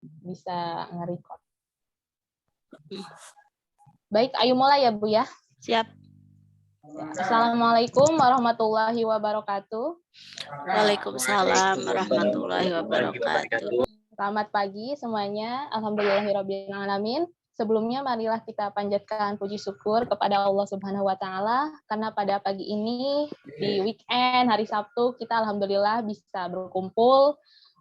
bisa nge-record. Baik, ayo mulai ya Bu ya. Siap. Assalamualaikum warahmatullahi wabarakatuh. Waalaikumsalam warahmatullahi wabarakatuh. Selamat pagi semuanya. Alhamdulillahirabbil alamin. Sebelumnya marilah kita panjatkan puji syukur kepada Allah Subhanahu wa taala karena pada pagi ini di weekend hari Sabtu kita alhamdulillah bisa berkumpul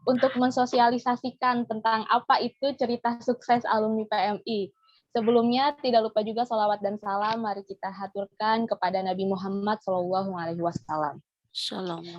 untuk mensosialisasikan tentang apa itu cerita sukses alumni PMI. Sebelumnya tidak lupa juga salawat dan salam mari kita haturkan kepada Nabi Muhammad SAW.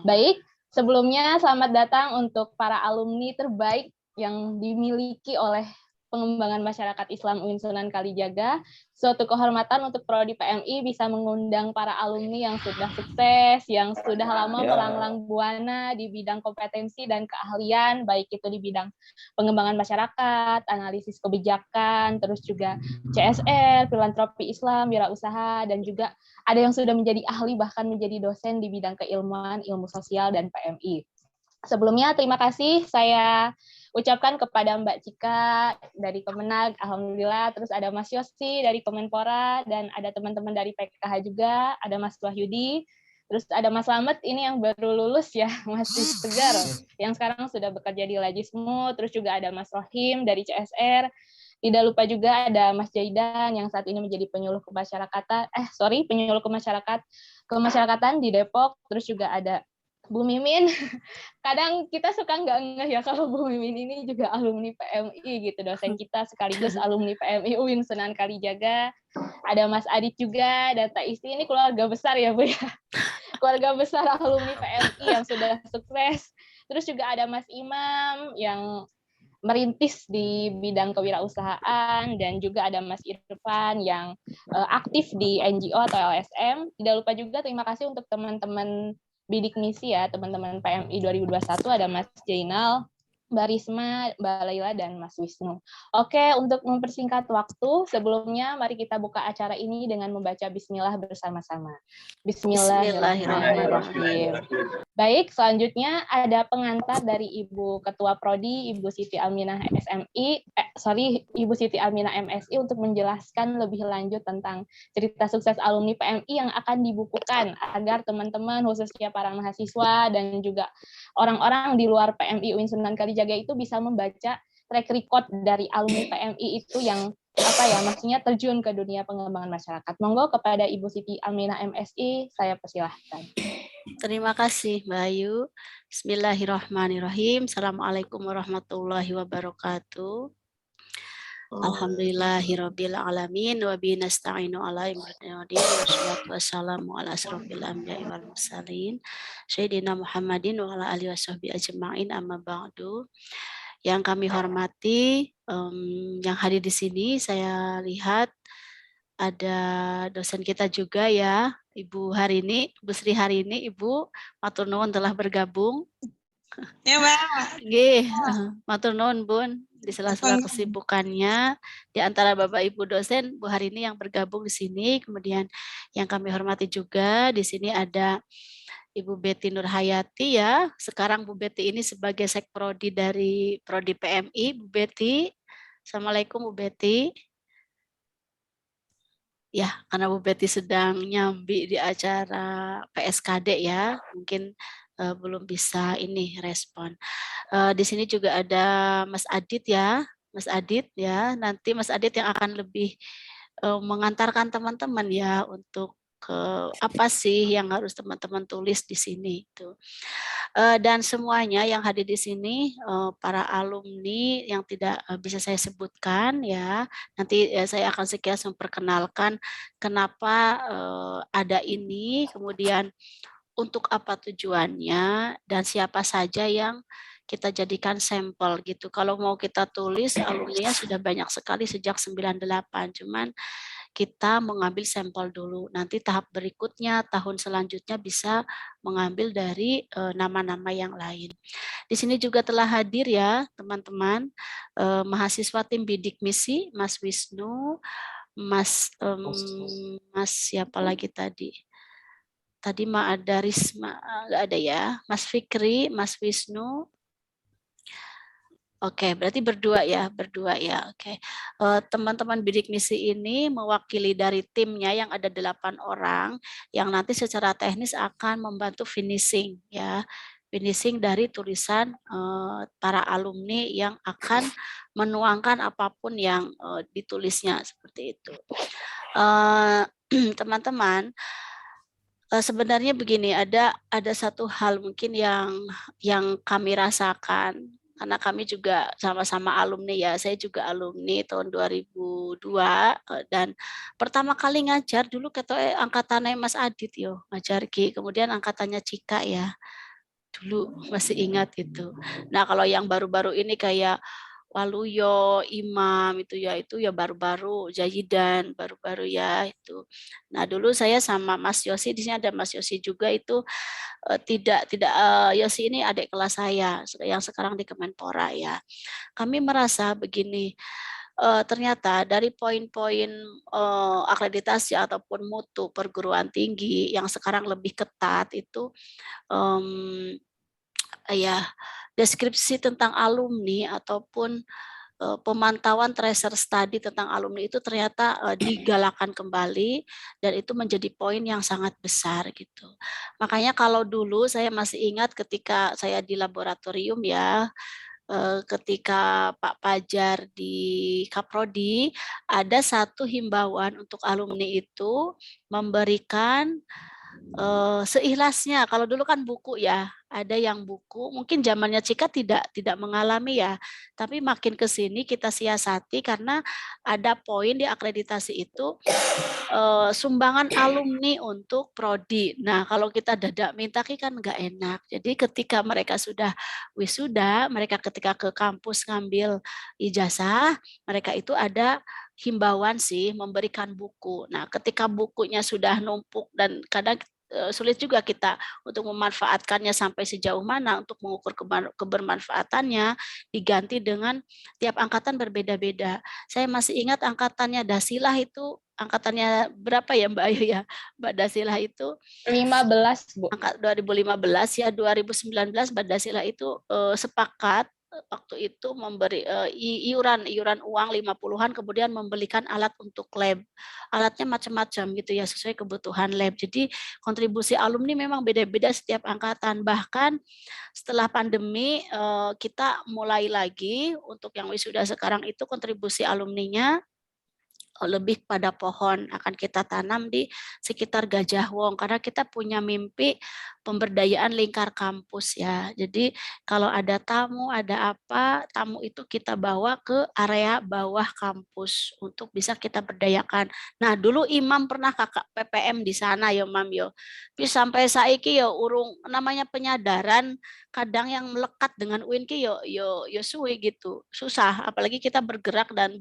Baik, sebelumnya selamat datang untuk para alumni terbaik yang dimiliki oleh Pengembangan Masyarakat Islam UIN Sunan Kalijaga. Suatu kehormatan untuk Prodi PMI bisa mengundang para alumni yang sudah sukses, yang sudah lama melanglang buana di bidang kompetensi dan keahlian, baik itu di bidang pengembangan masyarakat, analisis kebijakan, terus juga CSR, filantropi Islam, wirausaha, dan juga ada yang sudah menjadi ahli bahkan menjadi dosen di bidang keilmuan, ilmu sosial, dan PMI. Sebelumnya terima kasih saya ucapkan kepada Mbak Cika dari Kemenag, alhamdulillah, terus ada Mas Yosi dari Kemenpora, dan ada teman-teman dari PKH juga, ada Mas Wahyudi, terus ada Mas Slamet ini yang baru lulus ya, masih segar, yang sekarang sudah bekerja di Lajismu, terus juga ada Mas Rohim dari CSR, tidak lupa juga ada Mas Jaidan yang saat ini menjadi penyuluh kemasyarakatan di Depok, terus juga ada Bu Mimin. Kadang kita suka nggak ngeh ya kalau Bu Mimin ini juga alumni PMI gitu, dosen kita sekaligus alumni PMI UIN Sunan Kalijaga. Ada Mas Adit juga, dan Teh Isti, ini keluarga besar ya Bu ya. Keluarga besar alumni PMI yang sudah sukses. Terus juga ada Mas Imam yang merintis di bidang kewirausahaan, dan juga ada Mas Irfan yang aktif di NGO atau LSM. Tidak lupa juga terima kasih untuk teman-teman bidik misi ya, teman-teman PMI 2021, ada Mas Jainal, Mbak Risma, Mbak Laila, dan Mas Wisnu. Oke, untuk mempersingkat waktu, sebelumnya mari kita buka acara ini dengan membaca bismillah bersama-sama. Bismillahirrahmanirrahim. Baik, selanjutnya ada pengantar dari Ibu Ketua Prodi, Ibu Siti Aminah Ibu Siti Aminah MSI untuk menjelaskan lebih lanjut tentang cerita sukses alumni PMI yang akan dibukukan agar teman-teman khususnya para mahasiswa dan juga orang-orang di luar PMI UIN Sunan Kalijaga itu bisa membaca track record dari alumni PMI itu yang maksudnya terjun ke dunia pengembangan masyarakat. Monggo kepada Ibu Siti Aminah MSI, saya persilahkan. Terima kasih Mbak Ayu. Bismillahirrahmanirrahim. Assalamualaikum warahmatullahi wabarakatuh. Alhamdulillahirabbil alamin wa bihi nasta'inu ala umuri wassalatu wassalamu ala asrofil anbiya'i wal mursalin sayyidina Muhammadin wa ala alihi washabbihi ajma'in, amma ba'du. Yang kami hormati, yang hadir di sini saya lihat ada dosen kita juga ya, Ibu Harini, Bu Sri Harini, Ibu matur nuwun telah bergabung. Ya, Mbak. Nggih, matur nuwun Bun. Di sela-sela kesibukannya, di antara Bapak Ibu dosen, Bu Harini yang bergabung di sini, kemudian yang kami hormati juga di sini ada Ibu Betty Nurhayati ya. Sekarang Bu Betty ini sebagai Sekprodi dari Prodi PMI. Bu Betty, Assalamualaikum Bu Betty. Ya, karena Bu Betty sedang nyambi di acara PSKD ya, mungkin belum bisa ini respon. Di sini juga ada Mas Adit ya, Mas Adit ya. Nanti Mas Adit yang akan lebih mengantarkan teman-teman ya untuk apa sih yang harus teman-teman tulis di sini itu. Dan semuanya yang hadir di sini para alumni yang tidak bisa saya sebutkan ya, nanti saya akan sekilas memperkenalkan kenapa ada ini, kemudian untuk apa tujuannya, dan siapa saja yang kita jadikan sampel gitu. Kalau mau kita tulis alumni sudah banyak sekali sejak 98, cuman kita mengambil sampel dulu. Nanti tahap berikutnya, tahun selanjutnya bisa mengambil dari nama-nama yang lain. Di sini juga telah hadir ya teman-teman, mahasiswa tim bidik misi, Mas Wisnu, Mas siapa lagi tadi? Tadi mah ada Risma, nggak ada ya. Mas Fikri, Mas Wisnu, Oke, berarti berdua ya, berdua ya. Oke. Teman-teman bidik misi ini mewakili dari timnya yang ada 8 orang yang nanti secara teknis akan membantu finishing ya. Finishing dari tulisan para alumni yang akan menuangkan apapun yang ditulisnya seperti itu. Teman-teman, sebenarnya begini, ada satu hal mungkin yang kami rasakan karena kami juga sama-sama alumni ya. Saya juga alumni tahun 2002 dan pertama kali ngajar dulu angkatannya Mas Adit yo, ngajar Ki, kemudian angkatannya Cika ya. Dulu masih ingat itu. Nah, kalau yang baru-baru ini kayak Waluyo, Imam itu ya baru-baru, Jahidan baru-baru ya itu. Nah, dulu saya sama Mas Yosi, di sini ada Mas Yosi juga itu tidak Yosi ini adik kelas saya yang sekarang di Kemenpora ya. Kami merasa begini, ternyata dari poin-poin akreditasi ataupun mutu perguruan tinggi yang sekarang lebih ketat itu ya deskripsi tentang alumni ataupun pemantauan tracer study tentang alumni itu ternyata digalakan kembali dan itu menjadi poin yang sangat besar gitu. Makanya kalau dulu saya masih ingat ketika saya di laboratorium ya, ketika Pak Pajar di Kaprodi ada satu himbauan untuk alumni itu memberikan seikhlasnya. Kalau dulu kan buku ya, ada yang buku. Mungkin zamannya Cika tidak mengalami ya, tapi makin ke sini kita siasati karena ada poin di akreditasi itu sumbangan alumni untuk prodi. Nah, kalau kita dadak minta kan nggak enak. Jadi ketika mereka sudah wisuda, mereka ketika ke kampus ngambil ijazah, mereka itu ada himbauan sih memberikan buku. Nah, ketika bukunya sudah numpuk dan kadang sulit juga kita untuk memanfaatkannya sampai sejauh mana untuk mengukur kebermanfaatannya, diganti dengan tiap angkatan berbeda-beda. Saya masih ingat angkatannya Dasilah itu, angkatannya berapa ya Mbak Ayu ya? Mbak Dasilah itu 15, Bu. angkat 2015 ya, 2019 Mbak Dasilah itu sepakat waktu itu memberi iuran uang 50-an kemudian membelikan alat untuk lab. Alatnya macam-macam gitu ya sesuai kebutuhan lab. Jadi kontribusi alumni memang beda-beda setiap angkatan. Bahkan setelah pandemi kita mulai lagi untuk yang wisuda sekarang itu kontribusi alumninya lebih pada pohon akan kita tanam di sekitar Gajah Wong karena kita punya mimpi pemberdayaan lingkar kampus ya. Jadi kalau ada tamu, ada apa, tamu itu kita bawa ke area bawah kampus untuk bisa kita berdayakan. Nah, dulu Imam pernah kakak PPM di sana ya, Mam yo. Tapi sampai saiki yo urung namanya penyadaran kadang yang melekat dengan UIN ki yo suwi gitu. Susah apalagi kita bergerak dan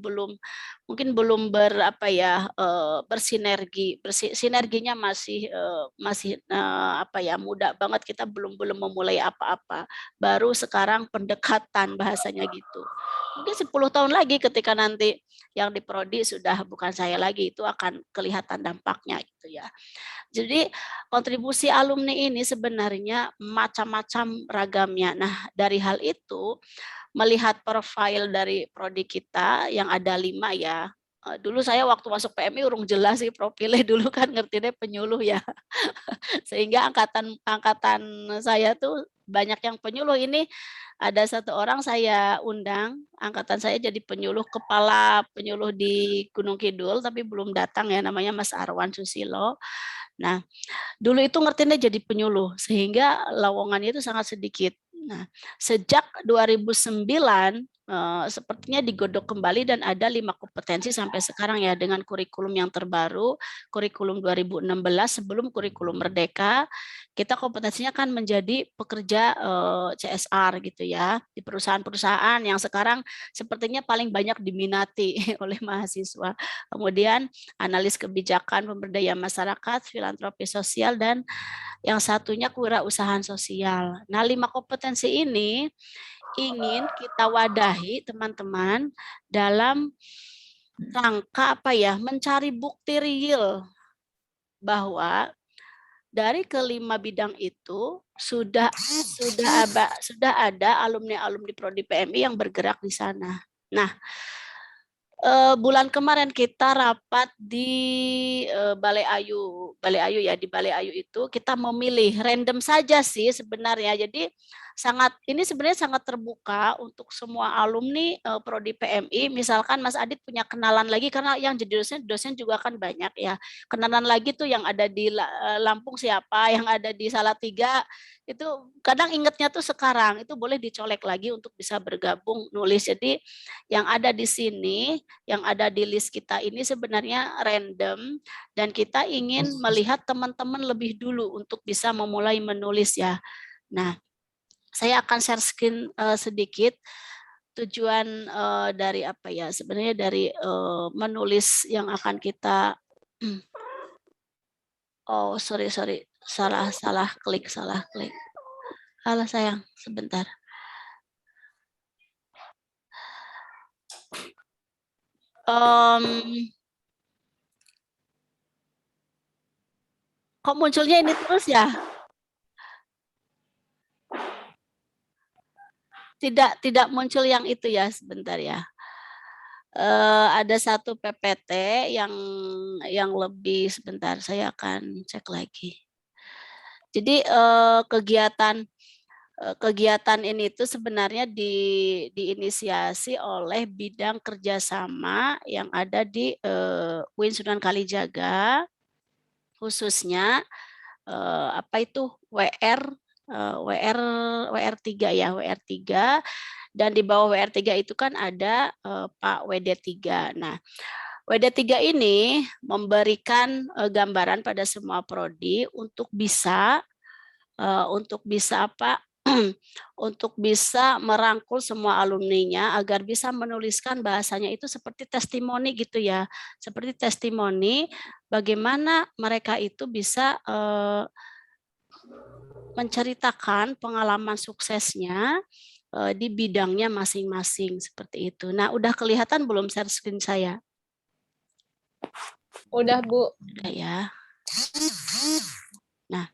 mungkin belum bersinergi, sinerginya masih apa ya muda banget, kita belum memulai apa-apa, baru sekarang pendekatan bahasanya gitu. Mungkin 10 tahun lagi ketika nanti yang di prodi sudah bukan saya lagi, itu akan kelihatan dampaknya gitu ya. Jadi kontribusi alumni ini sebenarnya macam-macam ragamnya. Nah, dari hal itu melihat profil dari prodi kita yang ada 5 ya. Dulu saya waktu masuk PMI urung jelas sih profilnya, dulu kan ngertinya penyuluh ya. Sehingga angkatan saya tuh banyak yang penyuluh. Ini ada satu orang saya undang, angkatan saya jadi kepala penyuluh di Gunung Kidul tapi belum datang ya, namanya Mas Arwan Susilo. Nah, dulu itu ngertinya jadi penyuluh sehingga lowongannya itu sangat sedikit. Nah, sejak 2009 sepertinya digodok kembali dan ada 5 kompetensi sampai sekarang ya dengan kurikulum yang terbaru, kurikulum 2016 sebelum kurikulum Merdeka, kita kompetensinya kan menjadi pekerja CSR gitu ya di perusahaan-perusahaan yang sekarang sepertinya paling banyak diminati oleh mahasiswa. Kemudian analis kebijakan pemberdayaan masyarakat, filantropi sosial, dan yang satunya kewirausahaan sosial. Nah, 5 kompetensi ini ingin kita wadahi teman-teman dalam rangka mencari bukti real bahwa dari kelima bidang itu sudah ada alumni Prodi PMI yang bergerak di sana. Nah, bulan kemarin kita rapat di Balai Ayu ya, di Balai Ayu itu kita memilih random saja sih sebenarnya. Jadi ini sebenarnya sangat terbuka untuk semua alumni Prodi PMI. Misalkan Mas Adit punya kenalan lagi, karena yang jadi dosen juga kan banyak ya. Kenalan lagi tuh yang ada di Lampung siapa, yang ada di Salatiga, itu kadang ingetnya tuh sekarang, itu boleh dicolek lagi untuk bisa bergabung nulis. Jadi yang ada di sini, yang ada di list kita ini sebenarnya random, dan kita ingin melihat teman-teman lebih dulu untuk bisa memulai menulis ya. Nah, saya akan share screen sedikit. Tujuan dari apa ya, sebenarnya dari menulis yang akan kita oh sorry salah klik. Alah sayang, sebentar. Kok munculnya ini terus ya? Tidak muncul yang itu ya, sebentar ya. Ada satu PPT yang lebih, sebentar saya akan cek lagi. Jadi kegiatan ini itu sebenarnya diinisiasi oleh bidang kerjasama yang ada di UIN Sunan Kalijaga, khususnya apa itu WR3 ya, WR3, dan di bawah WR3 itu kan ada Pak WD3. Nah, WD3 ini memberikan gambaran pada semua prodi untuk bisa apa? Untuk bisa merangkul semua alumninya agar bisa menuliskan bahasanya itu seperti testimoni gitu ya. Seperti testimoni bagaimana mereka itu bisa menceritakan pengalaman suksesnya di bidangnya masing-masing seperti itu. Nah, udah kelihatan belum share screen saya? Udah, Bu. Udah ya. Nah,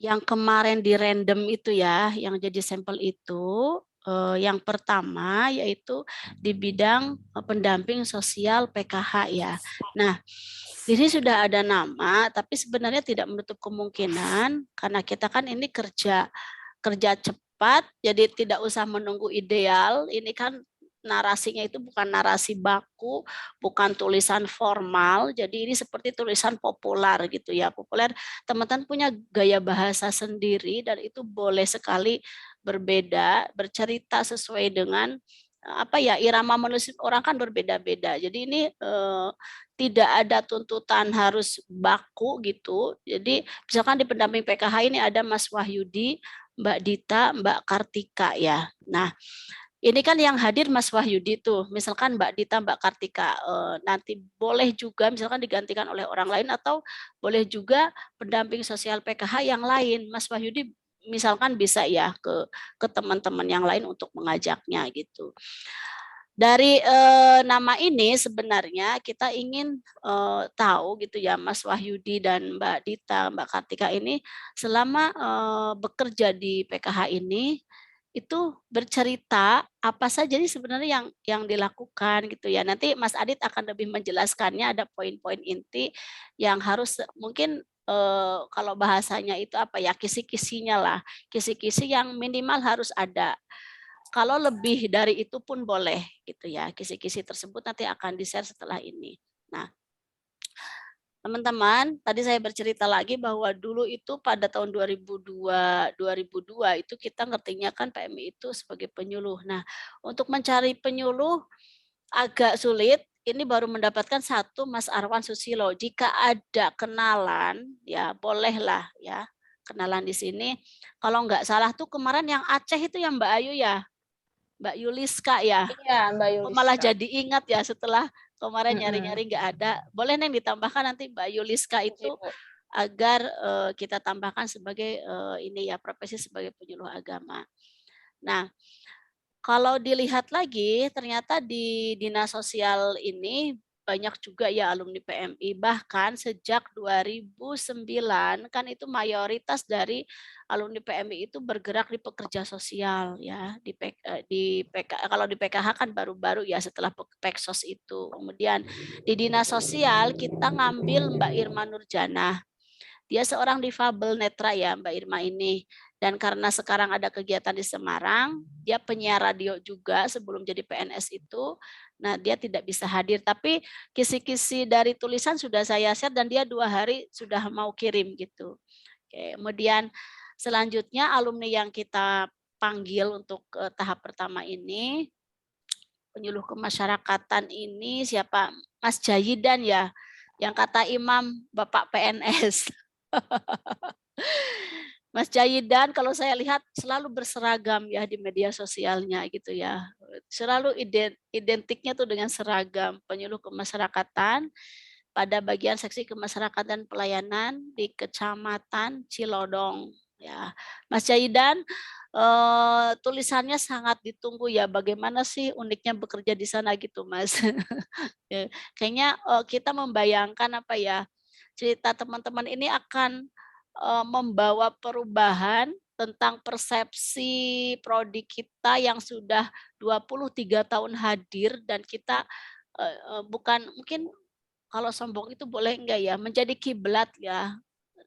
yang kemarin di random itu ya, yang jadi sampel itu, yang pertama yaitu di bidang pendamping sosial PKH ya. Nah, ini sudah ada nama, tapi sebenarnya tidak menutup kemungkinan karena kita kan ini kerja cepat, jadi tidak usah menunggu ideal. Ini kan narasinya itu bukan narasi baku, bukan tulisan formal, jadi ini seperti tulisan populer gitu ya. Populer, teman-teman punya gaya bahasa sendiri dan itu boleh sekali berbeda, bercerita sesuai dengan apa ya, irama menulis orang kan berbeda-beda. Jadi ini tidak ada tuntutan harus baku gitu. Jadi misalkan di pendamping PKH ini ada Mas Wahyudi, Mbak Dita, Mbak Kartika ya. Nah, ini kan yang hadir Mas Wahyudi tuh, misalkan Mbak Dita, Mbak Kartika, nanti boleh juga misalkan digantikan oleh orang lain atau boleh juga pendamping sosial PKH yang lain. Mas Wahyudi misalkan bisa ya ke teman-teman yang lain untuk mengajaknya gitu. Dari nama ini sebenarnya kita ingin tahu gitu ya, Mas Wahyudi dan Mbak Dita, Mbak Kartika ini selama bekerja di PKH ini itu bercerita apa saja sih sebenarnya yang dilakukan gitu ya. Nanti Mas Adit akan lebih menjelaskannya, ada poin-poin inti yang harus mungkin kalau bahasanya itu apa ya, kisi-kisinya lah, kisi-kisi yang minimal harus ada. Kalau lebih dari itu pun boleh gitu ya. Kisi-kisi tersebut nanti akan di-share setelah ini. Nah, teman-teman, tadi saya bercerita lagi bahwa dulu itu pada tahun 2002 itu kita ngertinya kan PMI itu sebagai penyuluh. Nah, untuk mencari penyuluh agak sulit. Ini baru mendapatkan satu, Mas Arwan Susilo. Jika ada kenalan, ya bolehlah ya kenalan di sini. Kalau nggak salah tuh kemarin yang Aceh itu yang Mbak Ayu ya, Mbak Yuliska ya. Iya, Mbak Yuliska. Malah jadi ingat ya setelah kemarin nyari-nyari nggak ada. Boleh Neng ditambahkan nanti Mbak Yuliska itu agar kita tambahkan sebagai ini ya, profesi sebagai penyuluh agama. Nah, kalau dilihat lagi ternyata di dinas sosial ini banyak juga ya alumni PMI. Bahkan sejak 2009 kan itu mayoritas dari alumni PMI itu bergerak di pekerja sosial ya, kalau di PKH kan baru-baru ya setelah Peksos itu. Kemudian di dinas sosial kita ngambil Mbak Irma Nurjana. Dia seorang difabel netra ya Mbak Irma ini. Dan karena sekarang ada kegiatan di Semarang, dia penyiar radio juga sebelum jadi PNS itu. Nah, dia tidak bisa hadir. Tapi kisi-kisi dari tulisan sudah saya share dan dia 2 hari sudah mau kirim gitu. Oke, kemudian selanjutnya alumni yang kita panggil untuk tahap pertama ini, penyuluh kemasyarakatan ini siapa? Mas Jayidan ya, yang kata Imam Bapak PNS. Mas Jayidan kalau saya lihat selalu berseragam ya di media sosialnya gitu ya. Selalu identiknya tuh dengan seragam penyuluh kemasyarakatan pada bagian seksi kemasyarakatan pelayanan di Kecamatan Cilodong ya. Mas Jayidan tulisannya sangat ditunggu ya, bagaimana sih uniknya bekerja di sana gitu Mas. Kayaknya kita membayangkan apa ya, cerita teman-teman ini akan membawa perubahan tentang persepsi prodi kita yang sudah 23 tahun hadir dan kita bukan mungkin kalau sombong itu boleh enggak ya, menjadi kiblat ya.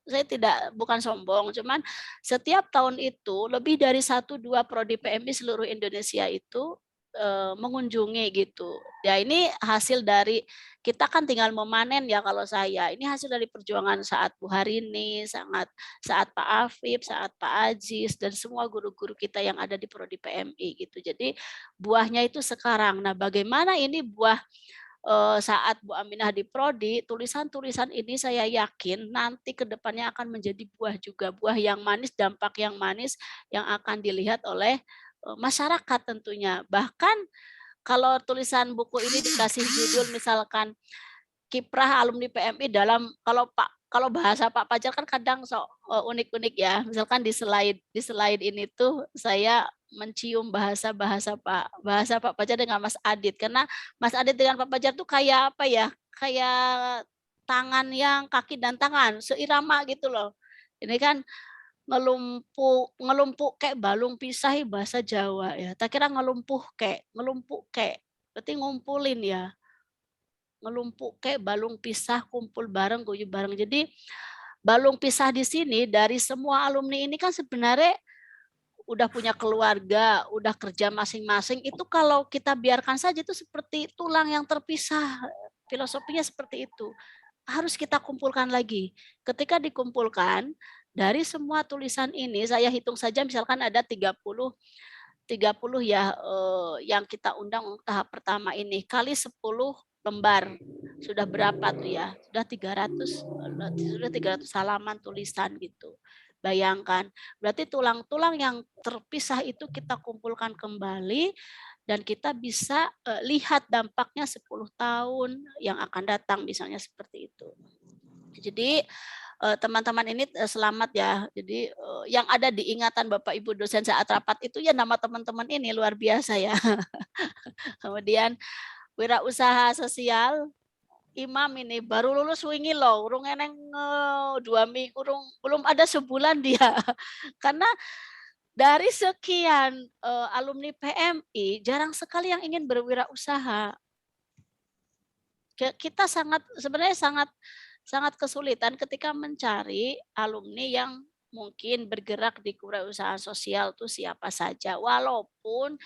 Saya bukan sombong, cuman setiap tahun itu lebih dari 1-2 prodi PMI seluruh Indonesia itu mengunjungi gitu. Ya ini hasil dari kita kan tinggal memanen ya kalau saya. Ini hasil dari perjuangan saat Bu Harini, saat Pak Afif, saat Pak Ajis dan semua guru-guru kita yang ada di prodi PMI gitu. Jadi buahnya itu sekarang. Nah, bagaimana ini buah saat Bu Aminah di prodi, tulisan-tulisan ini saya yakin nanti ke depannya akan menjadi buah juga, buah yang manis, dampak yang manis yang akan dilihat oleh masyarakat tentunya. Bahkan kalau tulisan buku ini dikasih judul misalkan kiprah alumni PMI dalam kalau bahasa Pak Pajar kan kadang unik-unik ya. Misalkan di slide ini tuh saya mencium bahasa Pak Pajar dengan Mas Adit karena Mas Adit dengan Pak Pajar tuh kayak apa ya? Kayak tangan yang kaki dan tangan seirama gitu loh. Ini kan ngelumpuk kayak balung pisah bahasa Jawa ya. Tak kira ngelumpuh kayak berarti ngumpulin ya. Ngelumpuk kayak balung pisah kumpul bareng guyub bareng. Jadi balung pisah di sini dari semua alumni ini kan sebenarnya udah punya keluarga, udah kerja masing-masing. Itu kalau kita biarkan saja itu seperti tulang yang terpisah. Filosofinya seperti itu. Harus kita kumpulkan lagi. Ketika dikumpulkan dari semua tulisan ini saya hitung saja misalkan ada 30 ya yang kita undang untuk tahap pertama ini kali 10 lembar. Sudah berapa tuh ya? Sudah 300 halaman tulisan gitu. Bayangkan, berarti tulang-tulang yang terpisah itu kita kumpulkan kembali dan kita bisa lihat dampaknya 10 tahun yang akan datang misalnya seperti itu. Jadi teman-teman ini selamat ya. Jadi yang ada di ingatan Bapak Ibu dosen saat rapat itu ya nama teman-teman ini luar biasa ya. Kemudian wirausaha sosial Imam ini baru lulus wingi loh, urung eneng 2 minggu, belum ada sebulan dia. Karena dari sekian alumni PMI jarang sekali yang ingin berwirausaha. Kita sebenarnya sangat kesulitan ketika mencari alumni yang mungkin bergerak di kewirausahaan sosial itu siapa saja. Walaupun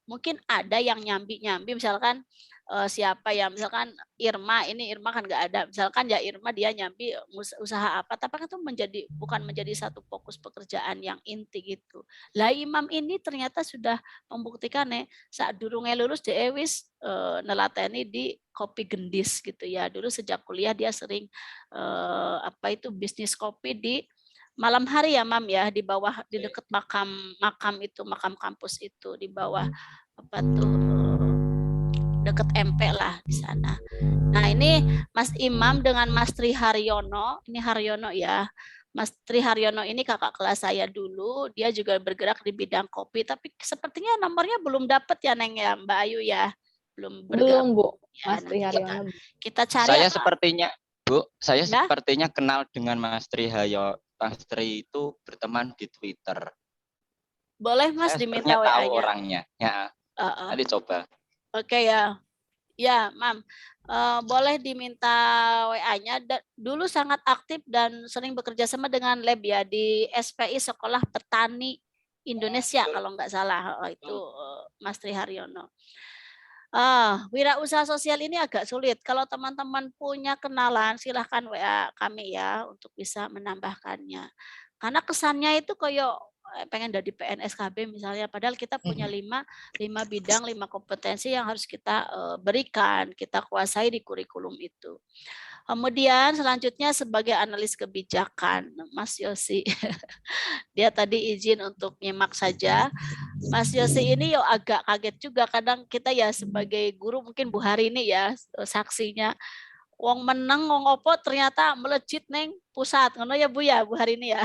mungkin ada yang nyambi-nyambi misalkan siapa ya misalkan Irma kan nggak ada misalkan ya Irma dia nyambi usaha apa tapi kan itu bukan menjadi satu fokus pekerjaan yang inti gitu. Lah Imam ini ternyata sudah membuktikan saat durunge lulus dia wis nelateni di kopi gendis gitu ya. Dulu sejak kuliah dia sering bisnis kopi di malam hari ya Mam ya di bawah di dekat makam kampus itu di bawah dekat MP lah di sana. Nah ini Mas Imam dengan Mas Tri Haryono, ini Haryono ya. Mas Tri Haryono ini kakak kelas saya dulu, dia juga bergerak di bidang kopi, tapi sepertinya nomornya belum dapat ya Neng ya Mbak Ayu ya. Belum Belum, bergabung. Bu. Ya, Mas Tri nanti Haryono. kita cari. Saya sepertinya, Bu, saya Ya? sepertinya kenal dengan Mas Tri Mas Tri itu berteman di Twitter. Boleh Mas Saya diminta sepertinya tahu WA-nya. orangnya. Ya, nanti coba. Oke ya. Ya, Mam. Boleh diminta WA-nya. Dulu sangat aktif dan sering bekerja sama dengan lab ya di SPI Sekolah Petani Indonesia kalau nggak salah. Itu Mas Tri Haryono. Wirausaha sosial ini agak sulit. Kalau teman-teman punya kenalan, silahkan WA kami ya untuk bisa menambahkannya. Karena kesannya itu kayak pengen jadi PNSKB misalnya, padahal kita punya 5 bidang, 5 kompetensi yang harus kita berikan, kita kuasai di kurikulum itu. Kemudian selanjutnya sebagai analis kebijakan, Mas Yosi. Dia tadi izin untuk nyimak saja. Mas Yosi ini yo agak kaget juga, kadang kita ya sebagai guru mungkin Bu Hari ini ya saksinya. Wong meneng, wong opo ternyata melejit neng pusat, ngono ya Bu ya, Bu Hari ini ya.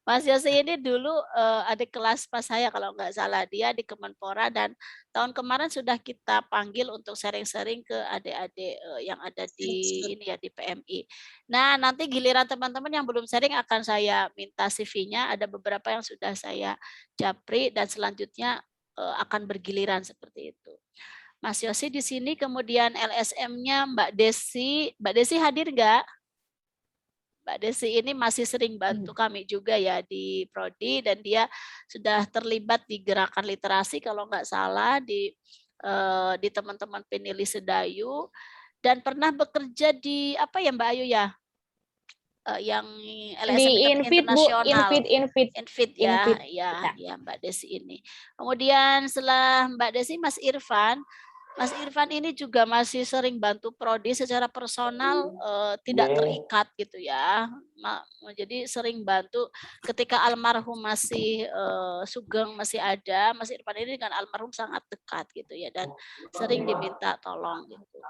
Mas Yosi ini dulu adik kelas pas saya kalau nggak salah, dia di Kemenpora dan tahun kemarin sudah kita panggil untuk sharing-sharing ke adik-adik yang ada di ini ya di PMI. Nah, nanti giliran teman-teman yang belum sharing akan saya minta CV-nya, ada beberapa yang sudah saya japri dan selanjutnya akan bergiliran seperti itu. Mas Yosi di sini, kemudian LSM-nya Mbak Desi. Mbak Desi hadir nggak? Mbak Desi ini masih sering bantu kami juga ya di Prodi dan dia sudah terlibat di gerakan literasi kalau nggak salah di teman-teman Penili Sedayu dan pernah bekerja di apa ya Mbak Ayu ya? Yang LSM Di Infit, Bu. internasional. Infit ya, Infit. ya Mbak Desi ini. Kemudian setelah Mbak Desi, Mas Irfan ini juga masih sering bantu Prodi secara personal, tidak terikat gitu ya. Jadi sering bantu ketika almarhum masih Sugeng masih ada, Mas Irfan ini dengan almarhum sangat dekat gitu ya dan sering diminta tolong gitu.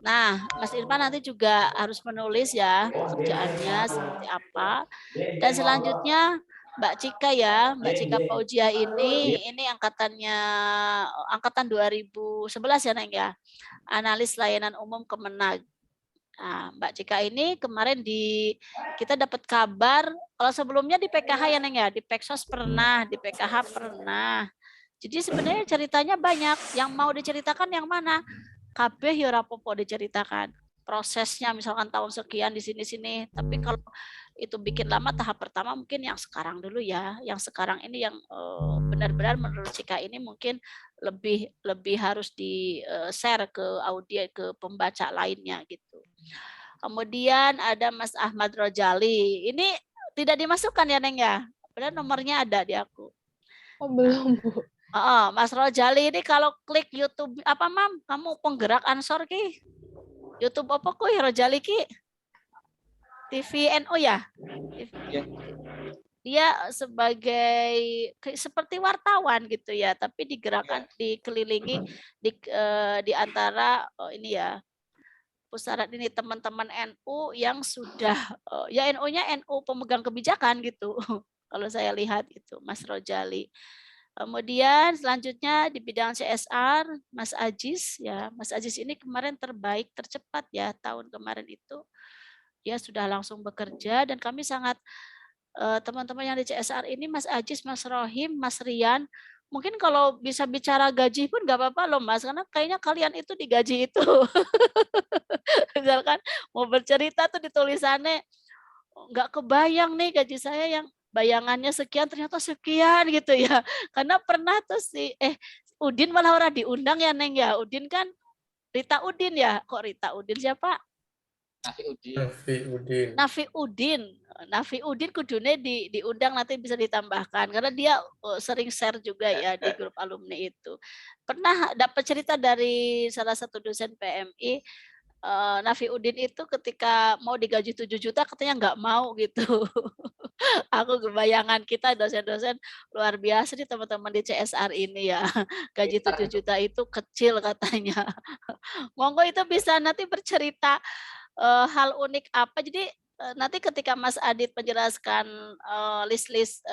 Nah, Mas Irfan nanti juga harus menulis ya pekerjaannya seperti apa. Dan selanjutnya Mbak Cika ya, Mbak Cika Paujiah ini angkatan 2011 ya Neng ya. Analis layanan umum Kemenag. Nah, Mbak Cika ini kemarin kita dapat kabar kalau sebelumnya di PKH ya Neng ya, di Peksos pernah, di PKH pernah. Jadi sebenarnya ceritanya banyak. Yang mau diceritakan yang mana? Kabeh ya rapopo diceritakan. Prosesnya misalkan tahun sekian di sini-sini. Tapi kalau itu bikin lama, tahap pertama mungkin yang sekarang dulu ya. Yang sekarang ini yang benar-benar menurut Cika ini mungkin lebih harus di-share ke audio, ke pembaca lainnya gitu. Kemudian ada Mas Ahmad Rojali. Ini tidak dimasukkan ya Neng ya. Padahal nomornya ada di aku. Oh, belum, Bu. Mas Rojali ini kalau klik YouTube apa Mam? Kamu penggerak ansor ki? YouTube apa kok ya Rojali ki? TVNO ya? Dia sebagai seperti wartawan gitu ya, tapi digerakkan dikelilingi di antara ini ya pusaran ini teman-teman NU yang sudah ya NU-nya NU pemegang kebijakan gitu. Kalau saya lihat itu Mas Rojali. Kemudian selanjutnya di bidang CSR, Mas Ajis ya, Mas Ajis ini kemarin terbaik tercepat ya tahun kemarin itu dia sudah langsung bekerja dan kami sangat teman-teman yang di CSR ini Mas Ajis, Mas Rohim, Mas Rian, mungkin kalau bisa bicara gaji pun nggak apa-apa loh Mas, karena kayaknya kalian itu digaji itu. Misalkan mau bercerita tuh di tulisannya nggak kebayang nih gaji saya yang bayangannya sekian ternyata sekian gitu ya. Karena pernah tuh Udin malah orang diundang ya Neng ya. Udin kan Rita Udin ya. Kok Rita Udin siapa? Nafi Udin kudune diundang nanti bisa ditambahkan karena dia sering share juga ya di grup alumni itu. Pernah dapat cerita dari salah satu dosen PMI Nafi Udin itu ketika mau digaji 7 juta katanya nggak mau gitu. Aku kebayangan kita dosen-dosen luar biasa nih teman-teman di CSR ini ya. Gaji 7 juta itu kecil katanya. Monggo itu bisa nanti bercerita hal unik apa. Jadi nanti ketika Mas Adit menjelaskan list-list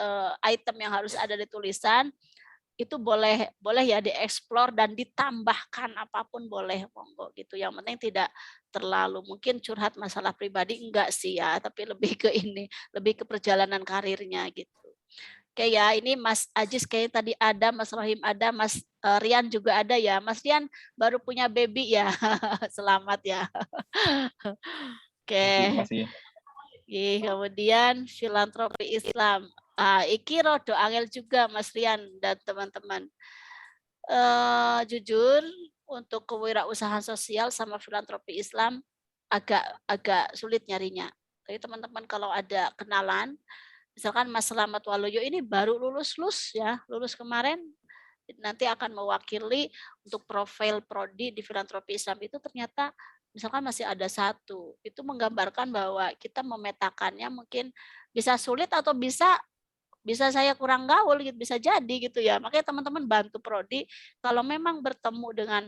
item yang harus ada di tulisan, itu boleh ya dieksplor dan ditambahkan apapun boleh, monggo gitu. Yang penting tidak terlalu mungkin curhat masalah pribadi enggak sih ya, tapi lebih ke ini, lebih ke perjalanan karirnya gitu. Oke ya, ini Mas Ajis kayaknya tadi ada, Mas Rohim ada, Mas Rian juga ada ya. Mas Rian baru punya baby ya. Selamat ya. Oke. Masih. Kemudian filantropi Islam. Iki rodo angel juga Mas Rian dan teman-teman. Jujur untuk kewirausahaan sosial sama filantropi Islam agak sulit nyarinya. Jadi teman-teman kalau ada kenalan, misalkan Mas Slamet Waluyo ini baru lulus ya, lulus kemarin, nanti akan mewakili untuk profil prodi di filantropi Islam itu ternyata misalkan masih ada satu. Itu menggambarkan bahwa kita memetakannya mungkin bisa sulit atau bisa saya kurang gaul gitu, bisa jadi gitu ya. Makanya teman-teman bantu prodi kalau memang bertemu dengan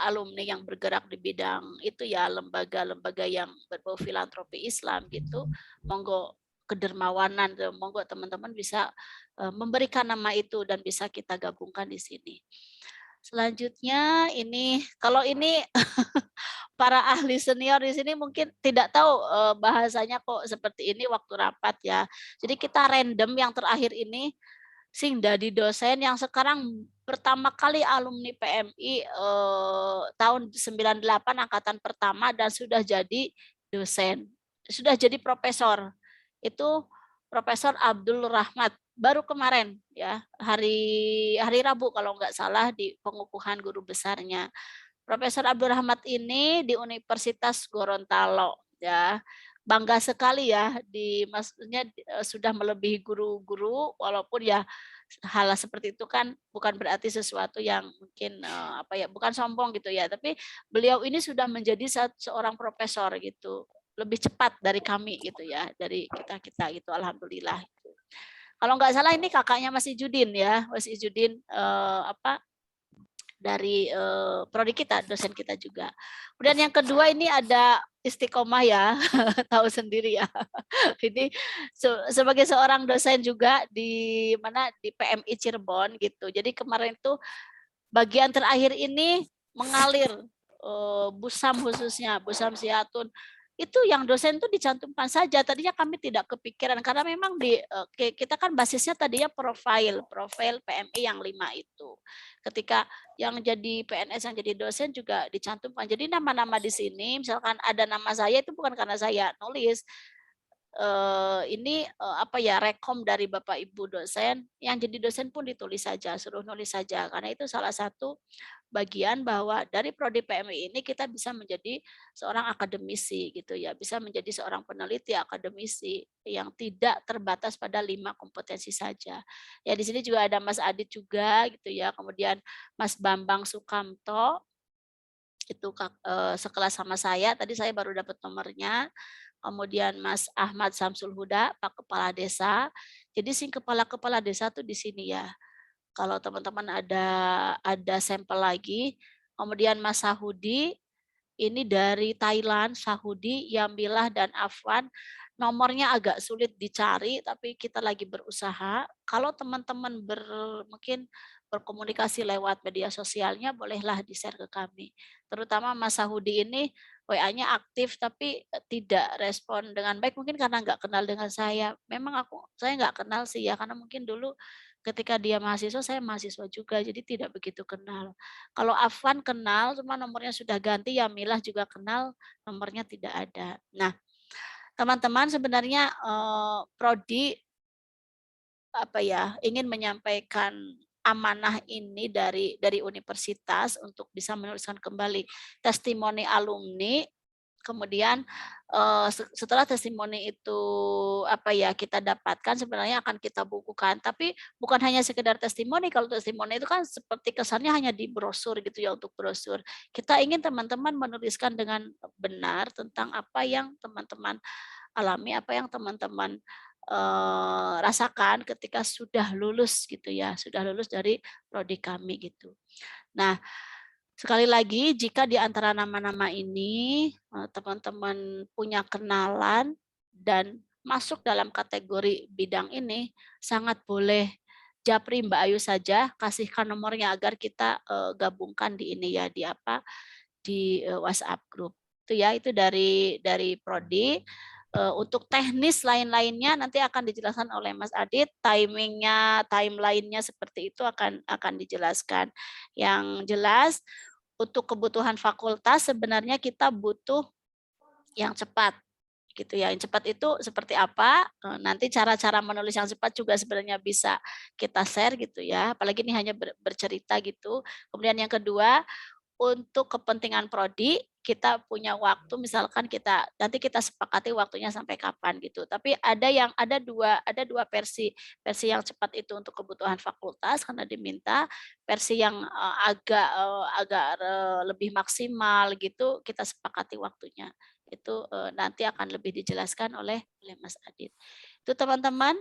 alumni yang bergerak di bidang itu ya, lembaga-lembaga yang berbau filantropi Islam gitu, monggo kedermawanan, monggo teman-teman bisa memberikan nama itu dan bisa kita gabungkan di sini. Selanjutnya ini, kalau ini para ahli senior di sini mungkin tidak tahu bahasanya kok seperti ini waktu rapat ya. Jadi kita random yang terakhir ini sing dari dosen yang sekarang pertama kali alumni PMI tahun 98 angkatan pertama dan sudah jadi dosen, sudah jadi profesor. Itu Profesor Abdul Rahmat baru kemarin ya, hari Rabu kalau nggak salah di pengukuhan guru besarnya. Profesor Abdul Rahmat ini di Universitas Gorontalo ya. Bangga sekali ya, maksudnya sudah melebihi guru-guru, walaupun ya hal seperti itu kan bukan berarti sesuatu yang mungkin bukan sombong gitu ya, tapi beliau ini sudah menjadi seorang profesor gitu, lebih cepat dari kami gitu ya, dari kita gitu, alhamdulillah. Kalau nggak salah ini kakaknya Mas Ijudin ya, Mas Ijudin dari prodi kita, dosen kita juga. Kemudian yang kedua ini ada istiqomah ya, tahu sendiri ya. Ini sebagai seorang dosen juga di PMI Cirebon gitu. Jadi kemarin itu bagian terakhir ini mengalir busam khususnya, busam siatun. Itu yang dosen itu dicantumkan saja. Tadinya kami tidak kepikiran karena memang kita kan basisnya tadinya profil PMI yang 5 itu. Ketika yang jadi PNS yang jadi dosen juga dicantumkan. Jadi nama-nama di sini misalkan ada nama saya itu bukan karena saya nulis. Ini rekom dari Bapak Ibu dosen, yang jadi dosen pun ditulis saja, suruh nulis saja, karena itu salah satu bagian bahwa dari prodi PMI ini kita bisa menjadi seorang akademisi gitu ya, bisa menjadi seorang peneliti akademisi yang tidak terbatas pada 5 kompetensi saja. Ya di sini juga ada Mas Adit juga gitu ya, kemudian Mas Bambang Sukamto itu sekelas sama saya, tadi saya baru dapat nomornya. Kemudian Mas Ahmad Samsul Huda, Pak Kepala Desa. Jadi sing kepala desa tuh di sini ya. Kalau teman-teman ada sampel lagi. Kemudian Mas Sahudi, ini dari Thailand, Sahudi, Yamilah dan Afwan. Nomornya agak sulit dicari, tapi kita lagi berusaha. Kalau teman-teman mungkin berkomunikasi lewat media sosialnya, bolehlah di-share ke kami. Terutama Mas Sahudi ini WA-nya aktif tapi tidak respon dengan baik, mungkin karena nggak kenal dengan saya. Memang saya nggak kenal sih ya, karena mungkin dulu ketika dia mahasiswa, saya mahasiswa juga, jadi tidak begitu kenal. Kalau Afwan kenal, cuma nomornya sudah ganti, Yamilah juga kenal, nomornya tidak ada. Nah, teman-teman sebenarnya prodi ingin menyampaikan amanah ini dari universitas untuk bisa menuliskan kembali testimoni alumni. Kemudian setelah testimoni itu kita dapatkan, sebenarnya akan kita bukukan. Tapi bukan hanya sekedar testimoni. Kalau testimoni itu kan seperti kesannya hanya di brosur gitu ya, untuk brosur. Kita ingin teman-teman menuliskan dengan benar tentang apa yang teman-teman alami, apa yang teman-teman rasakan ketika sudah lulus gitu ya, sudah lulus dari prodi kami gitu. Nah, sekali lagi jika di antara nama-nama ini teman-teman punya kenalan dan masuk dalam kategori bidang ini, sangat boleh japri Mbak Ayu saja, kasihkan nomornya agar kita gabungkan di ini ya, di apa, di WhatsApp grup. Itu ya, itu dari Prodi. Untuk teknis lain-lainnya nanti akan dijelaskan oleh Mas Adit, timingnya, timelinenya seperti itu akan dijelaskan. Yang jelas untuk kebutuhan fakultas sebenarnya kita butuh yang cepat gitu ya. Yang cepat itu seperti apa? Nanti cara-cara menulis yang cepat juga sebenarnya bisa kita share gitu ya. Apalagi ini hanya bercerita gitu. Kemudian yang kedua, untuk kepentingan prodi kita punya waktu, misalkan nanti kita sepakati waktunya sampai kapan gitu. Tapi ada dua versi yang cepat itu untuk kebutuhan fakultas karena diminta, versi yang agak lebih maksimal gitu kita sepakati waktunya. Itu nanti akan lebih dijelaskan oleh Mas Adit. Itu teman-teman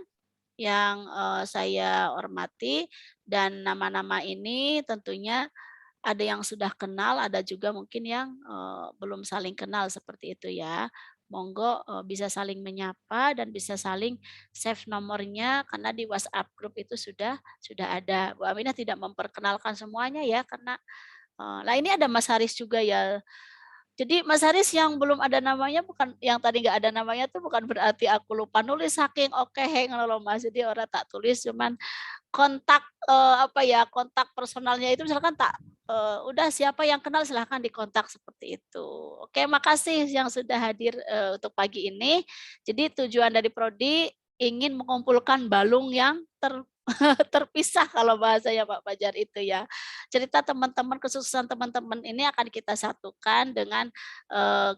yang saya hormati, dan nama-nama ini tentunya ada yang sudah kenal, ada juga mungkin yang belum saling kenal seperti itu ya. Monggo bisa saling menyapa dan bisa saling save nomornya karena di WhatsApp grup itu sudah ada. Bu Aminah tidak memperkenalkan semuanya ya karena lah ini ada Mas Haris juga ya. Jadi Mas Haris yang belum ada namanya, bukan yang tadi nggak ada namanya tuh bukan berarti aku lupa nulis, saking oke ngono Mas. Jadi orang tak tulis, cuman kontak apa ya, kontak personalnya itu misalkan udah siapa yang kenal silahkan dikontak seperti itu. Oke, makasih yang sudah hadir untuk pagi ini. Jadi tujuan dari prodi ingin mengumpulkan balung yang terpisah kalau bahasanya Pak Fajar itu ya. Cerita teman-teman, kesuksesan teman-teman ini akan kita satukan dengan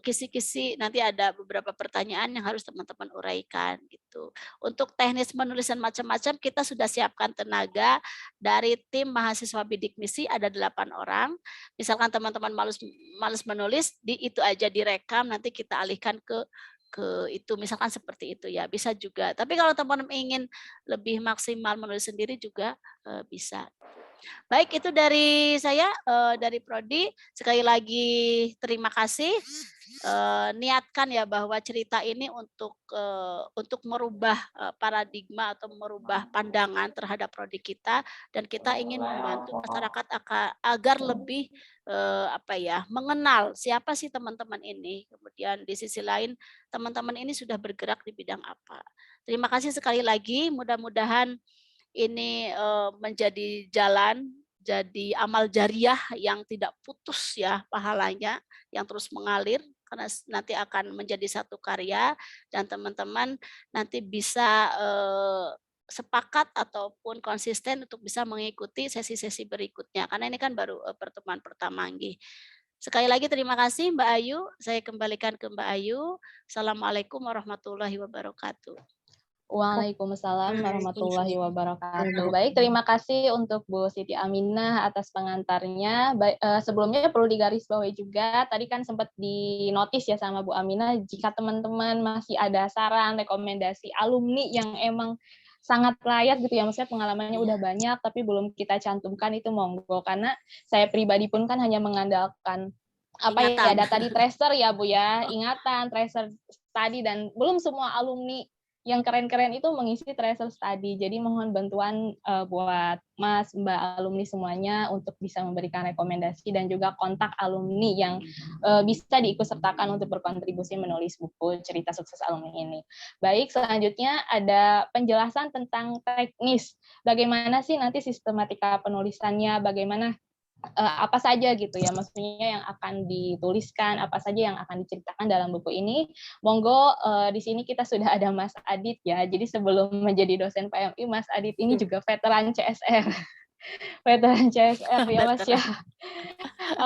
kisi-kisi, nanti ada beberapa pertanyaan yang harus teman-teman uraikan gitu. Untuk teknis penulisan macam-macam kita sudah siapkan tenaga dari tim mahasiswa bidik misi ada 8 orang. Misalkan teman-teman malas menulis, itu aja direkam, nanti kita alihkan ke itu, misalkan seperti itu ya, bisa juga. Tapi kalau teman-teman ingin lebih maksimal menulis sendiri juga bisa. Baik, itu dari saya, dari Prodi. Sekali lagi terima kasih. Niatkan ya bahwa cerita ini untuk merubah paradigma atau merubah pandangan terhadap prodi kita, dan kita ingin membantu masyarakat agar lebih apa ya, mengenal siapa sih teman-teman ini. Kemudian di sisi lain teman-teman ini sudah bergerak di bidang apa. Terima kasih sekali lagi. Mudah-mudahan ini menjadi jalan, jadi amal jariah yang tidak putus ya pahalanya, yang terus mengalir karena nanti akan menjadi satu karya, dan teman-teman nanti bisa sepakat ataupun konsisten untuk bisa mengikuti sesi-sesi berikutnya karena ini kan baru pertemuan pertama nggih. Sekali lagi terima kasih Mbak Ayu, saya kembalikan ke Mbak Ayu. Assalamualaikum warahmatullahi wabarakatuh. Waalaikumsalam warahmatullahi wabarakatuh. Baik, terima kasih untuk Bu Siti Aminah atas pengantarnya. Sebelumnya perlu digarisbawahi juga, tadi kan sempat dinotis ya sama Bu Aminah, jika teman-teman masih ada saran, rekomendasi alumni yang emang sangat layak gitu ya, maksudnya pengalamannya udah banyak tapi belum kita cantumkan, itu monggo, karena saya pribadi pun kan hanya mengandalkan ya, data di tracer ya Bu ya, ingatan, tracer study, dan belum semua alumni yang keren-keren itu mengisi tracer study. Jadi mohon bantuan buat Mas, Mbak alumni semuanya untuk bisa memberikan rekomendasi dan juga kontak alumni yang bisa diikutsertakan untuk berkontribusi menulis buku cerita sukses alumni ini. Baik, selanjutnya ada penjelasan tentang teknis. Bagaimana sih nanti sistematika penulisannya, bagaimana apa saja gitu ya, maksudnya yang akan dituliskan, apa saja yang akan diceritakan dalam buku ini. Monggo, di sini kita sudah ada Mas Adit ya, jadi sebelum menjadi dosen PMI, Mas Adit ini juga veteran CSR. Veteran CSR ya Mas ya.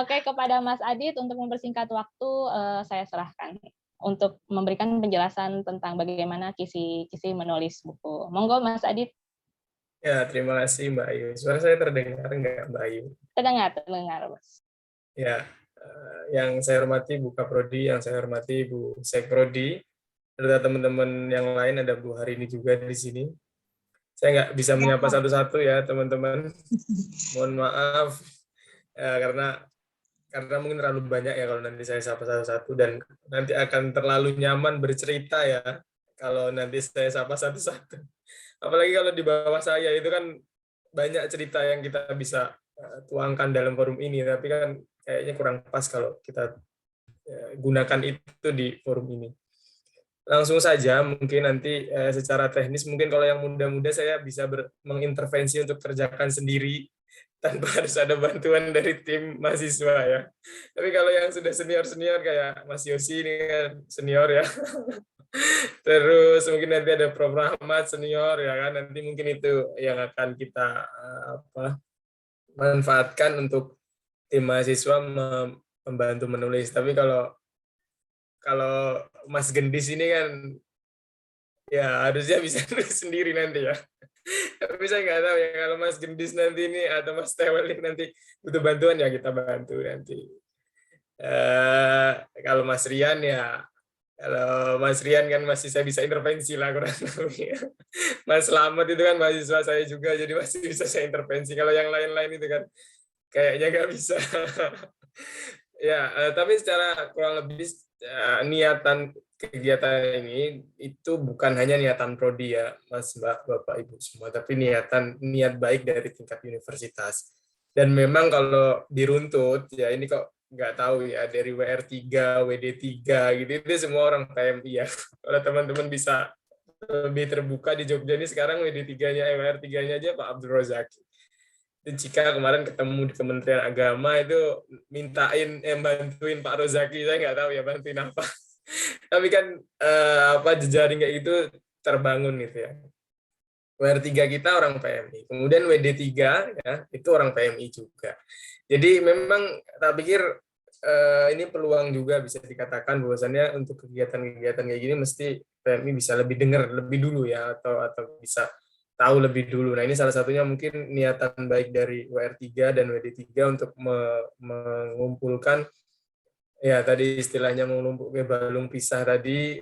Oke, kepada Mas Adit untuk mempersingkat waktu, saya serahkan untuk memberikan penjelasan tentang bagaimana kisi-kisi menulis buku. Monggo Mas Adit. Ya, terima kasih Mbak Ayu. Suara saya terdengar nggak Mbak Ayu? Terdengar, Mas. Ya, yang saya hormati Bu Kaprodi, yang saya hormati Bu Sekprodi, serta teman-teman yang lain, ada Bu Harini juga di sini. Saya nggak bisa menyapa satu-satu ya teman-teman. Mohon maaf, ya, karena mungkin terlalu banyak ya kalau nanti saya sapa satu-satu, dan nanti akan terlalu nyaman bercerita ya kalau nanti saya sapa satu-satu. Apalagi kalau di bawah saya itu kan banyak cerita yang kita bisa tuangkan dalam forum ini, tapi kan kayaknya kurang pas kalau kita gunakan itu di forum ini. Langsung saja, mungkin nanti secara teknis, mungkin kalau yang muda-muda saya bisa mengintervensi untuk kerjakan sendiri, tanpa harus ada bantuan dari tim mahasiswa ya. Tapi kalau yang sudah senior-senior kayak Mas Yosi ini kan senior ya. Terus mungkin nanti ada Prof. Rahmat senior ya kan, nanti mungkin itu yang akan kita manfaatkan untuk tim mahasiswa membantu menulis. Tapi kalau Mas Gendis ini kan ya harusnya bisa nulis sendiri nanti ya. Tapi saya nggak tahu ya, kalau Mas Gendis nanti ini atau Mas Tewel nanti butuh bantuan ya kita bantu nanti. Kalau Mas Rian ya, kalau Mas Rian kan masih saya bisa intervensi lah kurang lebih. Mas Slamet itu kan mahasiswa saya juga, jadi masih bisa saya intervensi. Kalau yang lain-lain itu kan kayaknya nggak bisa. Ya, tapi secara kurang lebih niatan kegiatan ini itu bukan hanya niatan prodi ya, Mas, Mbak, Bapak, Ibu semua, tapi niat baik dari tingkat universitas. Dan memang kalau diruntut, ya ini kok nggak tahu ya, dari WR3, WD3 gitu, itu semua orang PMI ya. Kalau teman-teman bisa lebih terbuka di Jogja ini sekarang WD3-nya, WR3-nya aja Pak Abdul Rozaki. Jika kemarin ketemu di Kementerian Agama itu bantuin Pak Rozaki, saya nggak tahu ya bantuin apa. Tapi kan jejaring kayak gitu terbangun gitu ya. WR3 kita orang PMI, kemudian WD3 ya itu orang PMI juga. Jadi memang tak pikir ini peluang juga bisa dikatakan bahwasannya untuk kegiatan-kegiatan kayak gini mesti PMI bisa lebih dengar lebih dulu ya, atau bisa tahu lebih dulu. Nah ini salah satunya mungkin niatan baik dari WR3 dan WD3 untuk mengumpulkan ya tadi istilahnya mengumpul ke balung pisah tadi,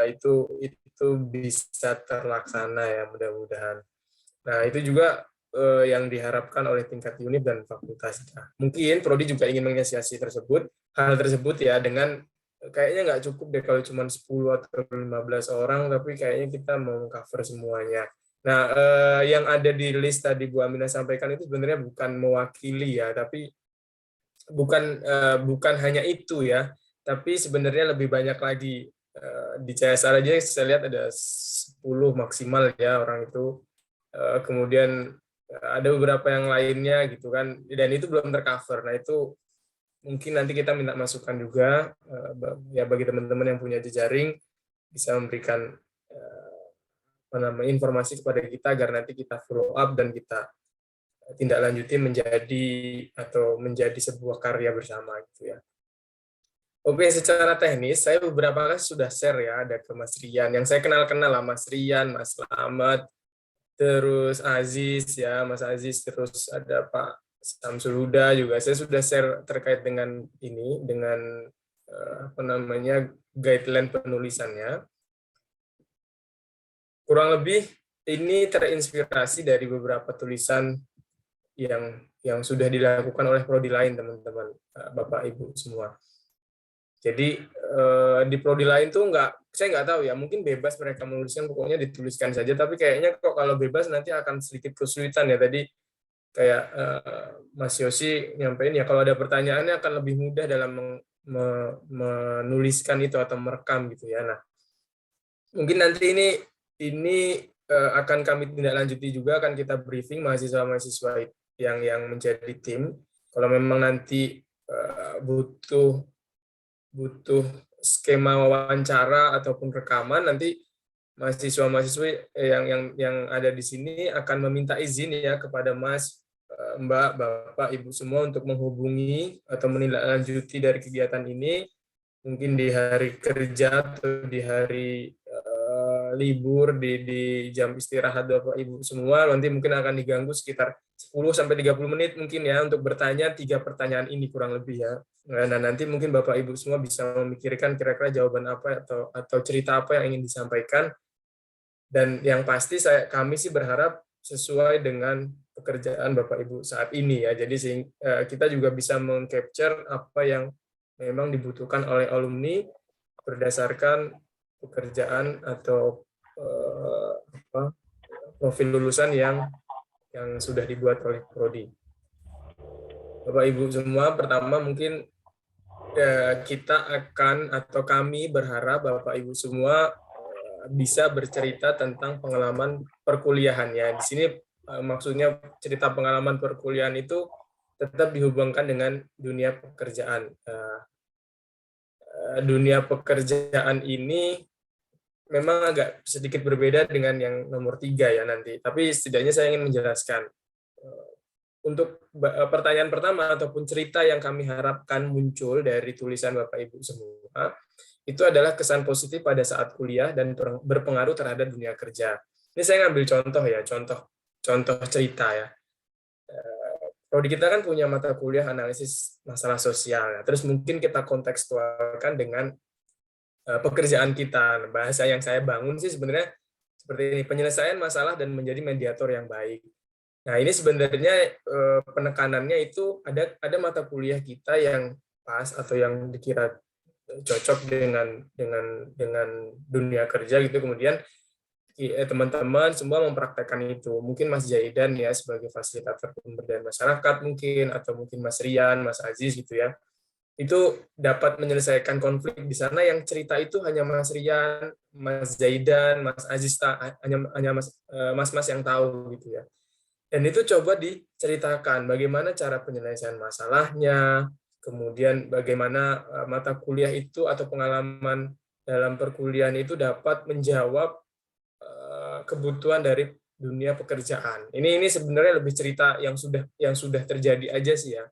itu bisa terlaksana ya mudah-mudahan. Nah itu juga yang diharapkan oleh tingkat unit dan fakultas. Nah, mungkin prodi juga ingin menginisiasi hal tersebut ya, dengan kayaknya nggak cukup deh kalau cuma 10 atau 15 orang, tapi kayaknya kita mau cover semuanya. Nah, yang ada di list tadi Bu Aminah sampaikan itu sebenarnya bukan mewakili ya, tapi bukan hanya itu ya, tapi sebenarnya lebih banyak lagi. Di CSR aja saya lihat ada 10 maksimal ya orang itu. Kemudian ada beberapa yang lainnya gitu kan, dan itu belum tercover. Nah itu mungkin nanti kita minta masukan juga ya bagi teman-teman yang punya jejaring bisa memberikan informasi kepada kita agar nanti kita follow up dan kita tindak lanjuti menjadi sebuah karya bersama gitu ya. Oke, secara teknis saya beberapa kali sudah share ya, ada ke Mas Rian yang saya kenal lah, Mas Rian, Mas Slamet, terus Aziz ya, Mas Aziz, terus ada Pak Samsul Huda juga. Saya sudah share terkait dengan ini, dengan guideline penulisannya. Kurang lebih ini terinspirasi dari beberapa tulisan yang sudah dilakukan oleh prodi lain, teman-teman, Bapak Ibu semua. Jadi di prodi lain tuh saya nggak tahu ya, mungkin bebas mereka menuliskan, pokoknya dituliskan saja, tapi kayaknya kok kalau bebas nanti akan sedikit kesulitan ya. Tadi kayak Mas Yosi nyampein ya, kalau ada pertanyaannya akan lebih mudah dalam menuliskan itu atau merekam gitu ya. Nah, mungkin nanti ini akan kami tindak lanjuti juga, akan kita briefing mahasiswa-mahasiswa yang menjadi tim. Kalau memang nanti butuh skema wawancara ataupun rekaman, nanti mahasiswa-mahasiswa yang ada di sini akan meminta izin ya kepada Mas, Mbak, Bapak, Ibu semua untuk menghubungi atau menindaklanjuti dari kegiatan ini, mungkin di hari kerja atau di hari libur, di jam istirahat Bapak Ibu semua, nanti mungkin akan diganggu sekitar 10-30 menit mungkin ya untuk bertanya 3 pertanyaan ini kurang lebih ya. Nah, nanti mungkin Bapak Ibu semua bisa memikirkan kira-kira jawaban apa atau cerita apa yang ingin disampaikan. Dan yang pasti kami sih berharap sesuai dengan pekerjaan Bapak Ibu saat ini ya. Jadi kita juga bisa meng-capture apa yang memang dibutuhkan oleh alumni berdasarkan pekerjaan atau profil lulusan yang yang sudah dibuat oleh Prodi. Bapak Ibu semua, pertama mungkin kita akan atau kami berharap Bapak Ibu semua bisa bercerita tentang pengalaman perkuliahannya. Di sini maksudnya cerita pengalaman perkuliahan itu tetap dihubungkan dengan dunia pekerjaan. Dunia pekerjaan ini memang agak sedikit berbeda dengan yang nomor 3 ya nanti. Tapi setidaknya saya ingin menjelaskan. Untuk pertanyaan pertama ataupun cerita yang kami harapkan muncul dari tulisan Bapak Ibu semua, itu adalah kesan positif pada saat kuliah dan berpengaruh terhadap dunia kerja. Ini saya ngambil contoh ya, contoh cerita ya. Prodi kita kan punya mata kuliah analisis masalah sosial. Terus mungkin kita kontekstualkan dengan pekerjaan kita. Bahasa yang saya bangun sih sebenarnya seperti ini, penyelesaian masalah dan menjadi mediator yang baik. Nah, ini sebenarnya penekanannya itu ada mata kuliah kita yang pas atau yang dikira cocok dengan dunia kerja gitu. Kemudian teman-teman semua mempraktekkan itu. Mungkin Mas Jaidan ya sebagai fasilitator pemberdayaan masyarakat mungkin, atau mungkin Mas Rian, Mas Aziz gitu ya. Itu dapat menyelesaikan konflik di sana yang cerita itu hanya Mas Rian, Mas Zaidan, Mas Aziz, hanya mas-mas yang tahu gitu ya. Dan itu coba diceritakan bagaimana cara penyelesaian masalahnya, kemudian bagaimana mata kuliah itu atau pengalaman dalam perkuliahan itu dapat menjawab kebutuhan dari dunia pekerjaan. Ini sebenarnya lebih cerita yang sudah terjadi aja sih ya.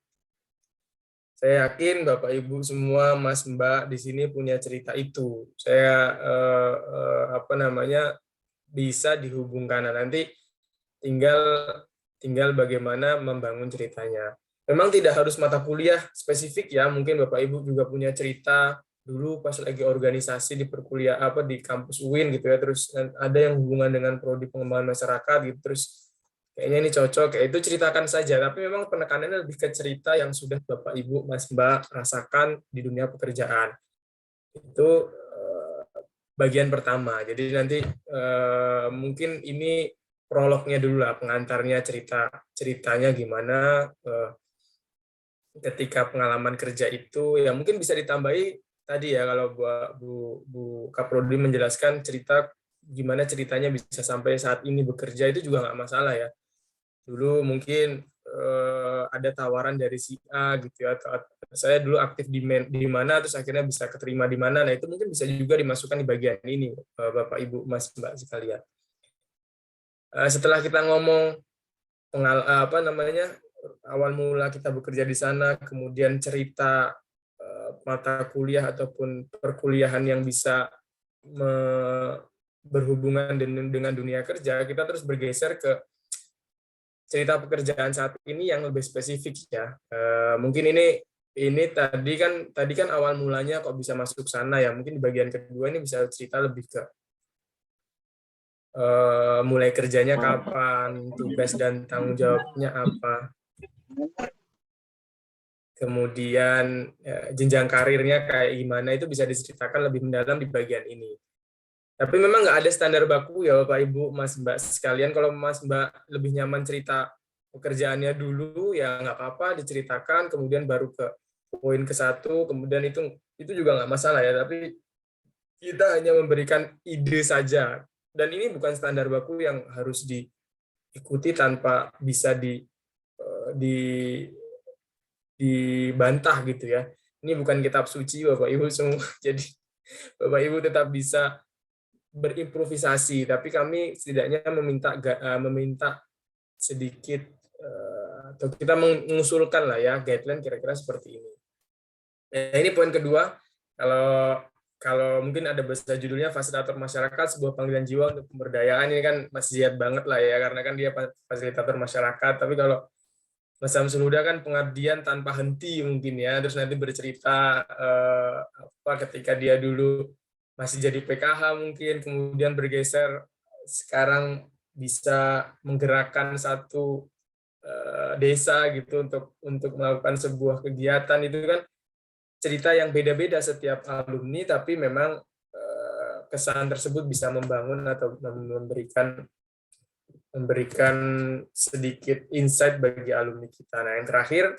Saya yakin Bapak Ibu semua, Mas Mbak di sini punya cerita itu. Saya bisa dihubungkan. Nah, nanti tinggal bagaimana membangun ceritanya. Memang tidak harus mata kuliah spesifik ya, mungkin Bapak Ibu juga punya cerita dulu pas lagi organisasi di perkuliahan di kampus UIN gitu ya, terus ada yang hubungan dengan prodi pengembangan masyarakat gitu, terus kayaknya ini cocok, kayak itu ceritakan saja, tapi memang penekanannya lebih ke cerita yang sudah Bapak Ibu Mas Mbak rasakan di dunia pekerjaan. Itu bagian pertama. Jadi nanti mungkin ini prolognya dulu lah, pengantarnya ceritanya gimana ketika pengalaman kerja itu, ya mungkin bisa ditambahi tadi ya kalau Bu Kaprodi menjelaskan cerita gimana ceritanya bisa sampai saat ini bekerja, itu juga nggak masalah ya. Dulu mungkin ada tawaran dari si A gitu ya, atau saya dulu aktif di mana terus akhirnya bisa keterima di mana. Nah, itu mungkin bisa juga dimasukkan di bagian ini Bapak Ibu Mas Mbak sekalian. Setelah kita ngomong awal mula kita bekerja di sana, kemudian cerita mata kuliah ataupun perkuliahan yang bisa berhubungan dengan dunia kerja, kita terus bergeser ke cerita pekerjaan saat ini yang lebih spesifik ya. Mungkin ini tadi kan awal mulanya kok bisa masuk sana ya. Mungkin di bagian kedua ini bisa cerita lebih ke mulai kerjanya kapan, tugas dan tanggung jawabnya apa, kemudian jenjang karirnya kayak gimana, itu bisa diceritakan lebih mendalam di bagian ini. Tapi memang nggak ada standar baku ya Bapak Ibu Mas Mbak sekalian. Kalau Mas Mbak lebih nyaman cerita pekerjaannya dulu ya nggak apa-apa diceritakan, kemudian baru ke poin ke-1, kemudian itu juga nggak masalah ya. Tapi kita hanya memberikan ide saja, dan ini bukan standar baku yang harus diikuti tanpa bisa dibantah gitu ya. Ini bukan kitab suci Bapak Ibu semua. Jadi Bapak Ibu tetap bisa berimprovisasi, tapi kami setidaknya meminta sedikit atau kita mengusulkan lah ya guideline kira-kira seperti ini. Nah, ini poin kedua. Kalau mungkin ada bahasa judulnya fasilitator masyarakat, sebuah panggilan jiwa untuk pemberdayaan, ini kan masih Ziyad banget lah ya, karena kan dia fasilitator masyarakat. Tapi kalau Mas Samsul Huda kan pengabdian tanpa henti mungkin ya, terus nanti bercerita ketika dia dulu masih jadi PKH mungkin, kemudian bergeser sekarang bisa menggerakkan satu desa gitu untuk melakukan sebuah kegiatan. Itu kan cerita yang beda-beda setiap alumni, tapi memang kesan tersebut bisa membangun atau memberikan memberikan sedikit insight bagi alumni kita. Nah, yang terakhir,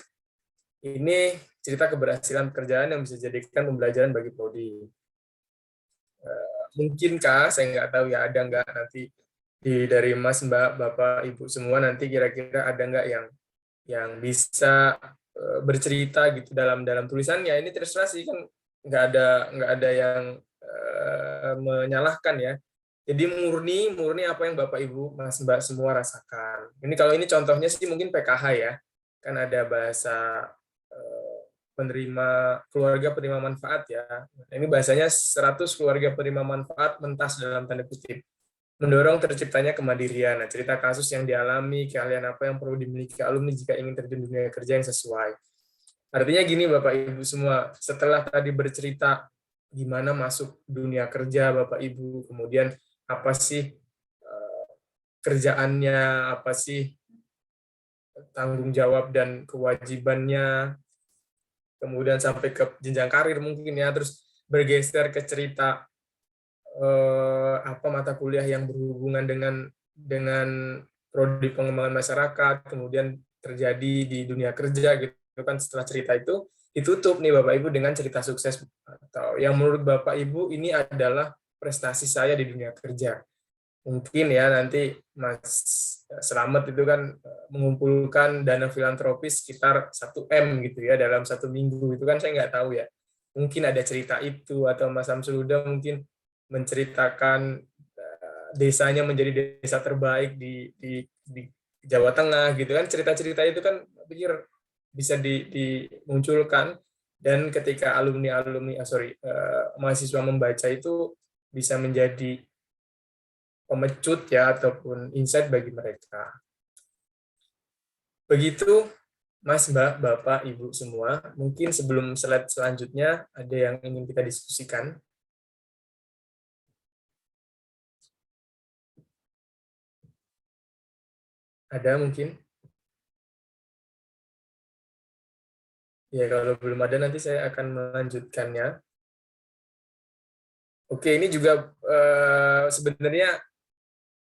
ini cerita keberhasilan pekerjaan yang bisa dijadikan pembelajaran bagi prodi. Mungkinkah, saya nggak tahu ya, ada nggak nanti dari Mas, Mbak, Bapak, Ibu semua nanti kira-kira ada nggak yang bisa bercerita gitu dalam tulisannya. Ini terserah sih, kan nggak ada yang menyalahkan ya. Jadi murni apa yang Bapak Ibu Mas Mbak semua rasakan. Ini kalau ini contohnya sih mungkin PKH ya. Kan ada bahasa keluarga penerima manfaat ya. Ini bahasanya 100 keluarga penerima manfaat mentas dalam tanda kutip. Mendorong terciptanya kemandirian. Nah, cerita kasus yang dialami, keahlian apa yang perlu dimiliki alumni jika ingin terjun dunia kerja yang sesuai. Artinya gini Bapak Ibu semua, setelah tadi bercerita gimana masuk dunia kerja Bapak Ibu, kemudian apa sih kerjaannya, apa sih tanggung jawab dan kewajibannya, kemudian sampai ke jenjang karir mungkin ya, terus bergeser ke cerita apa mata kuliah yang berhubungan dengan prodi pengembangan masyarakat, kemudian terjadi di dunia kerja gitu kan. Setelah cerita itu ditutup nih Bapak Ibu dengan cerita sukses atau yang menurut Bapak Ibu ini adalah prestasi saya di dunia kerja. Mungkin ya nanti Mas Slamet itu kan mengumpulkan dana filantropis sekitar 1 M gitu ya dalam 1 minggu, itu kan saya nggak tahu ya. Mungkin ada cerita itu, atau Mas Samsul Huda mungkin menceritakan desanya menjadi desa terbaik di Jawa Tengah gitu kan. Cerita-cerita itu kan pikir bisa dimunculkan, dan ketika mahasiswa membaca itu bisa menjadi pemecut ya ataupun insight bagi mereka. Begitu Mas, Mbak, Bapak, Ibu semua. Mungkin sebelum slide selanjutnya ada yang ingin kita diskusikan. Ada mungkin? Ya, kalau belum ada nanti saya akan melanjutkannya. Oke, ini juga sebenarnya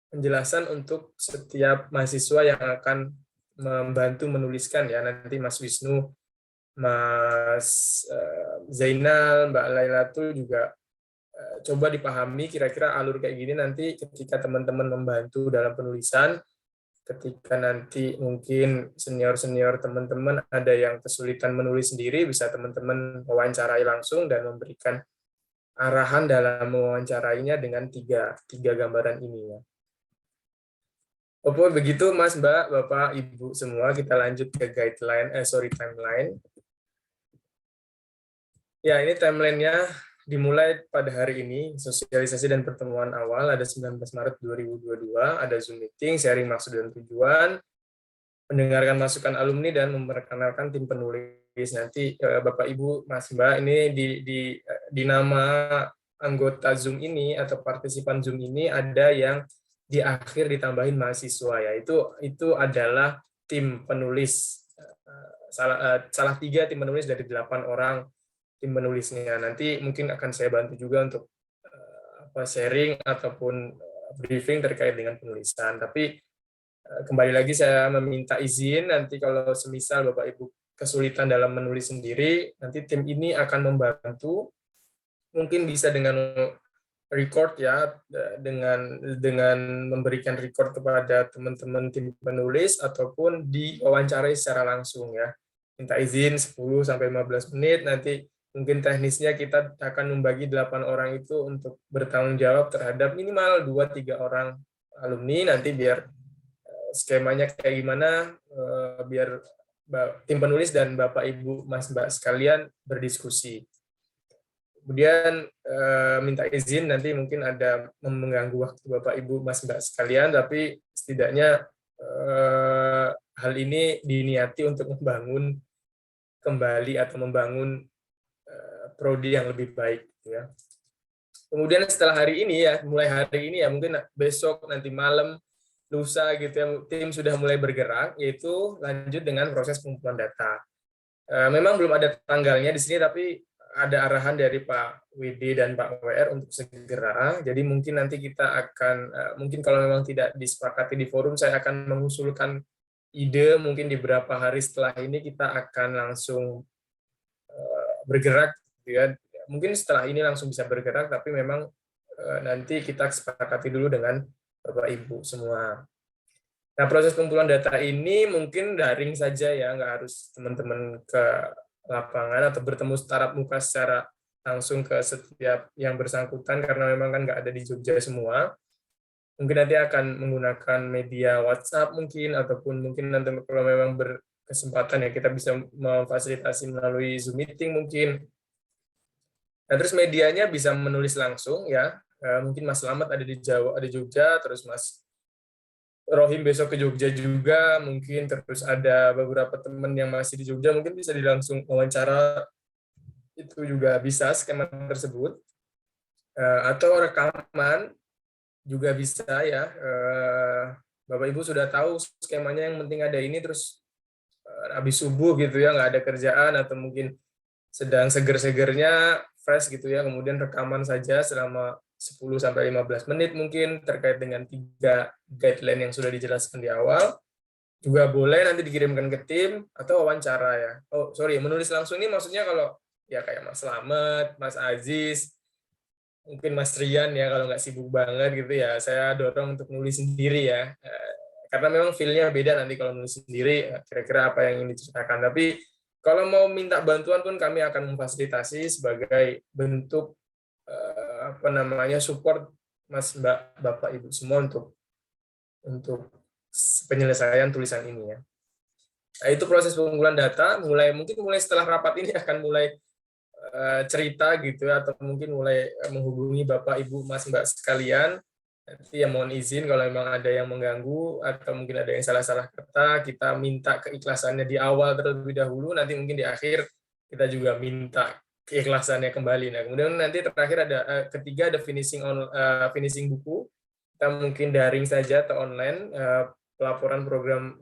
penjelasan untuk setiap mahasiswa yang akan membantu menuliskan ya. Nanti Mas Wisnu, Mas Zainal, Mbak Lailatul juga coba dipahami kira-kira alur kayak gini nanti ketika teman-teman membantu dalam penulisan. Ketika nanti mungkin senior-senior teman-teman ada yang kesulitan menulis sendiri, bisa teman-teman wawancarai langsung dan memberikan arahan dalam mewawancarainya dengan tiga gambaran ini ya. Oke, begitu Mas, Mbak, Bapak, Ibu semua, kita lanjut ke timeline. Ya, ini timelinenya dimulai pada hari ini, sosialisasi dan pertemuan awal ada 19 Maret 2022, ada Zoom meeting, sharing maksud dan tujuan, mendengarkan masukan alumni dan memperkenalkan tim penulis. Nanti Bapak Ibu Mas Mbak ini di nama anggota Zoom ini atau partisipan Zoom ini ada yang di akhir ditambahin mahasiswa ya. Itu adalah tim penulis. Salah 3 tim penulis dari 8 orang tim penulisnya. Nanti mungkin akan saya bantu juga untuk sharing ataupun briefing terkait dengan penulisan. Tapi kembali lagi saya meminta izin nanti kalau semisal Bapak Ibu kesulitan dalam menulis sendiri, nanti tim ini akan membantu. Mungkin bisa dengan record ya, dengan memberikan record kepada teman-teman tim penulis ataupun diwawancarai secara langsung ya. Minta izin 10-15 menit, nanti mungkin teknisnya kita akan membagi 8 orang itu untuk bertanggung jawab terhadap minimal 2-3 orang alumni, nanti biar skemanya kayak gimana, biar tim penulis dan Bapak Ibu Mas Mbak sekalian berdiskusi. Kemudian minta izin nanti mungkin ada mengganggu waktu Bapak Ibu Mas Mbak sekalian, tapi setidaknya hal ini diniati untuk membangun kembali atau membangun prodi yang lebih baik ya. Kemudian setelah hari ini ya, mulai hari ini ya, mungkin besok nanti malam, lusa gitu ya, tim sudah mulai bergerak, yaitu lanjut dengan proses pengumpulan data. Memang belum ada tanggalnya di sini, tapi ada arahan dari Pak WD dan Pak WR untuk segera. Jadi mungkin nanti kita akan, mungkin kalau memang tidak disepakati di forum, saya akan mengusulkan ide mungkin di beberapa hari setelah ini kita akan langsung bergerak, gitu ya. Mungkin setelah ini langsung bisa bergerak, tapi memang nanti kita sepakati dulu dengan Bapak Ibu semua. Nah, proses pengumpulan data ini mungkin daring saja ya, nggak harus teman-teman ke lapangan atau bertemu tatap muka secara langsung ke setiap yang bersangkutan, karena memang kan nggak ada di Jogja semua. Mungkin nanti akan menggunakan media WhatsApp mungkin, ataupun mungkin nanti kalau memang berkesempatan ya kita bisa memfasilitasi melalui Zoom meeting mungkin. Nah, terus medianya bisa menulis langsung ya. Mungkin Mas Slamet ada di Jawa, ada di Jogja, terus Mas Rohim besok ke Jogja juga, mungkin terus ada beberapa teman yang masih di Jogja, mungkin bisa langsung wawancara, itu juga bisa skema tersebut. Atau rekaman juga bisa ya. Bapak Ibu sudah tahu skemanya, yang penting ada ini, terus habis subuh gitu ya, nggak ada kerjaan atau mungkin sedang seger-segernya fresh gitu ya, kemudian rekaman saja selama 10-15 menit mungkin terkait dengan 3 guideline yang sudah dijelaskan di awal. Juga boleh nanti dikirimkan ke tim atau wawancara ya. Oh, sorry, menulis langsung ini maksudnya kalau ya kayak Mas Slamet, Mas Aziz, mungkin Mas Rian ya, kalau nggak sibuk banget gitu ya, saya dorong untuk nulis sendiri ya. Karena memang feel-nya beda nanti kalau nulis sendiri, kira-kira apa yang ingin diceritakan. Tapi kalau mau minta bantuan pun kami akan memfasilitasi sebagai bentuk support Mas, Mbak, Bapak, Ibu semua untuk penyelesaian tulisan ini ya. Nah, itu proses pengumpulan data, mungkin mulai setelah rapat ini akan mulai cerita gitu ya, atau mungkin mulai menghubungi Bapak, Ibu, Mas, Mbak sekalian. Nanti ya mohon izin kalau memang ada yang mengganggu atau mungkin ada yang salah-salah kata, kita minta keikhlasannya di awal terlebih dahulu, nanti mungkin di akhir kita juga minta keikhlasannya kembali. Nah, kemudian nanti terakhir ada ketiga ada finishing buku. Kita mungkin daring saja atau online, pelaporan program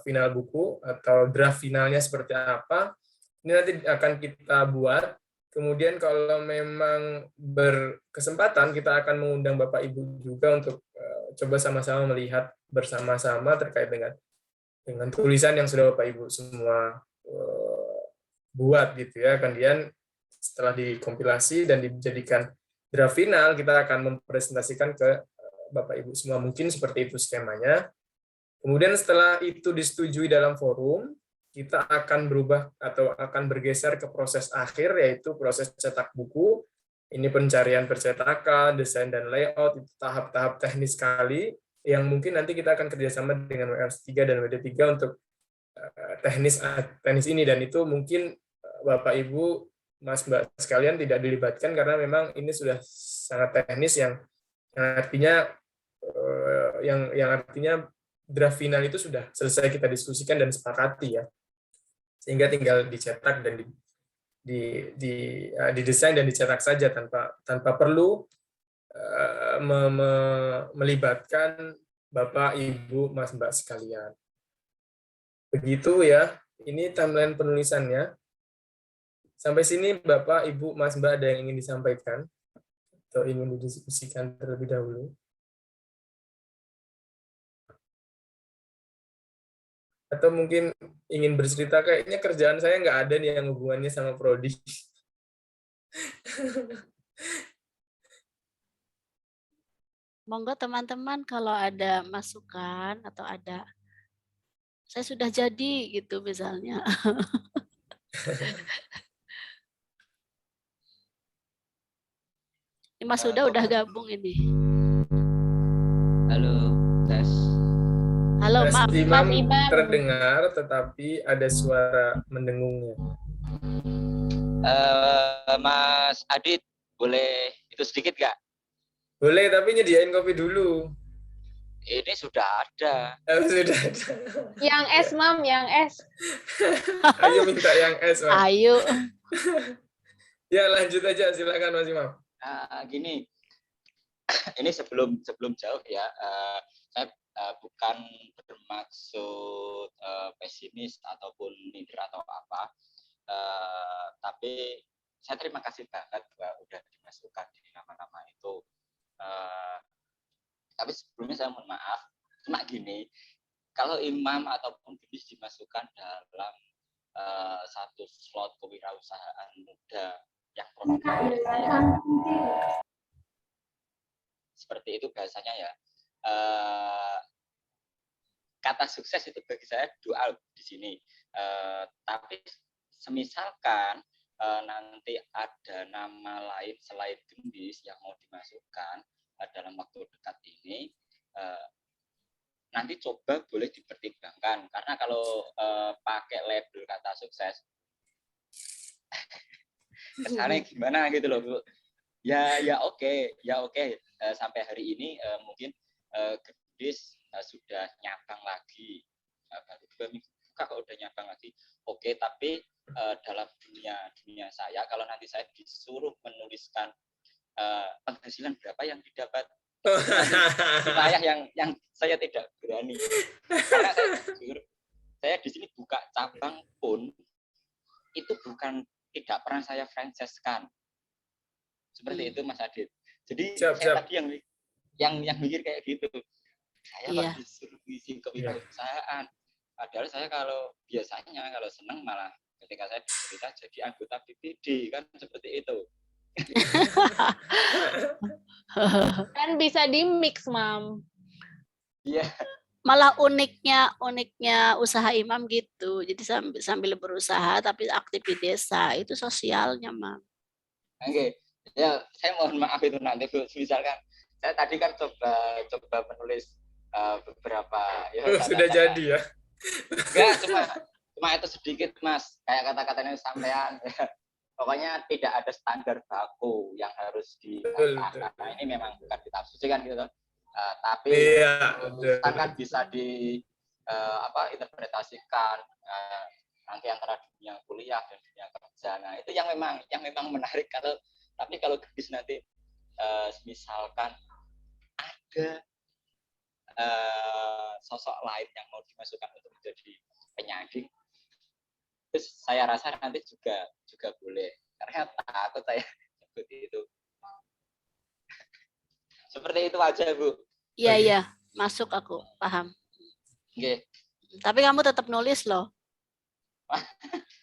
final buku atau draft finalnya seperti apa. Ini nanti akan kita buat. Kemudian kalau memang berkesempatan, kita akan mengundang Bapak Ibu juga untuk coba sama-sama melihat bersama-sama terkait dengan tulisan yang sudah Bapak Ibu semua buat gitu ya. Kemudian setelah dikompilasi dan dijadikan draft final, kita akan mempresentasikan ke Bapak Ibu semua. Mungkin seperti itu skemanya. Kemudian setelah itu disetujui dalam forum, kita akan berubah atau akan bergeser ke proses akhir, yaitu proses cetak buku. Ini pencarian percetakan, desain dan layout, itu tahap-tahap teknis sekali, yang mungkin nanti kita akan kerjasama dengan WR3 dan WD3 untuk teknis ini, dan itu mungkin Bapak Ibu, Mas Mbak sekalian tidak dilibatkan karena memang ini sudah sangat teknis yang artinya draft final itu sudah selesai kita diskusikan dan sepakati ya, sehingga tinggal dicetak dan didesain dan dicetak saja tanpa perlu melibatkan Bapak, Ibu, Mas, Mbak sekalian. Begitu ya, ini timeline penulisannya. Sampai sini Bapak, Ibu, Mas, Mbak ada yang ingin disampaikan atau ingin didiskusikan terlebih dahulu? Atau mungkin ingin bercerita, kayaknya kerjaan saya nggak ada nih yang hubungannya sama prodi. Monggo teman-teman kalau ada masukan atau ada, saya sudah jadi gitu misalnya. Ini Mas Huda udah gabung ini. Halo, tes. Halo, Mas maaf. Imam Mas Imam. terdengar, tetapi ada suara mendengungnya. Mas Adit, boleh itu sedikit nggak? Boleh, tapi nyediain kopi dulu. Ini sudah ada. Sudah ada. Yang es, Mam, yang es. Ayo minta yang es, Mas. Ayo. Ya, lanjut aja, silakan Mas Imam. Nah, gini, ini sebelum jauh ya, saya bukan bermaksud pesimis ataupun minder atau apa, tapi saya terima kasih banget bahwa udah dimasukkan di nama-nama itu. Tapi sebelumnya saya mohon maaf, cuma gini, kalau imam ataupun gendis dimasukkan dalam satu slot kewirausahaan muda yang produktif, seperti itu bahasanya ya. Kata sukses itu bagi saya doa di sini. Tapi semisalkan nanti ada nama lain selain gendis yang mau dimasukkan dalam waktu dekat ini, nanti coba boleh dipertimbangkan, karena kalau pakai label kata sukses kesannya gimana gitu loh Bu. Ya oke. Sampai hari ini mungkin gendis sudah nyabang lagi, baru 2 minggu buka kok udah nyabang lagi. Oke, tapi dalam dunia saya, kalau nanti saya disuruh menuliskan penghasilan berapa yang didapat, wilayah yang saya tidak berani, karena saya jujur, saya di sini buka cabang pun itu bukan tidak pernah saya franchise-kan, seperti itu Mas Adit. Jadi saya tadi yang mikir kayak gitu, saya disuruh isi kewirausahaan, padahal saya kalau biasanya kalau senang malah ketika saya dicerita jadi anggota BPD kan, seperti itu. Kan bisa di mix, Mam. Iya. Malah uniknya usaha imam gitu. Jadi sambil berusaha tapi aktif di desa, itu sosialnya, Mam. Oke. Ya, saya mohon maaf itu nanti Bu. Misalkan saya tadi kan coba menulis beberapa sudah jadi ya. Enggak, cuma itu sedikit Mas, kayak kata-katanya sampean. Pokoknya tidak ada standar baku yang harus dikatakan. Nah, ini memang bukan kita kan gitu. Tapi kan bisa interpretasikan nanti antara dunia kuliah dan dunia kerja. Nah, itu yang memang menarik. Tapi kalau gendis nanti misalkan ada sosok lain yang mau dimasukkan untuk menjadi penyanyi, terus saya rasa nanti juga boleh, karena takut saya seperti itu. Seperti itu aja Bu. Iya, masuk aku paham. Oke. Tapi kamu tetap nulis loh.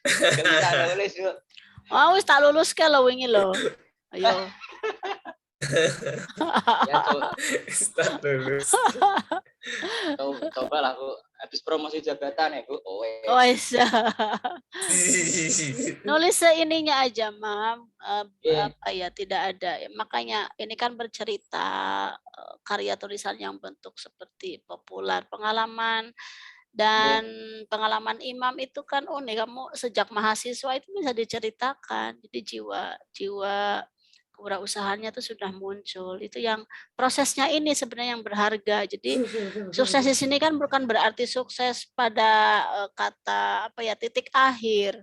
Bisa nulis Bu. Oh, wis tak lulus ke lo wingi lo. Ayo. Ya Start lulus. Coba lah Bu, habis promosi jabatan ya Bu. Oh, nulis seininya aja, Mam. Apa ya, tidak ada. Makanya ini kan bercerita karya tulisan yang bentuk seperti populer, pengalaman dan pengalaman imam itu kan unik. Kamu sejak mahasiswa itu bisa diceritakan. Jadi jiwa kewirausahanya itu sudah muncul. Itu yang prosesnya ini sebenarnya yang berharga. Jadi sukses di sini kan bukan berarti sukses pada kata titik akhir.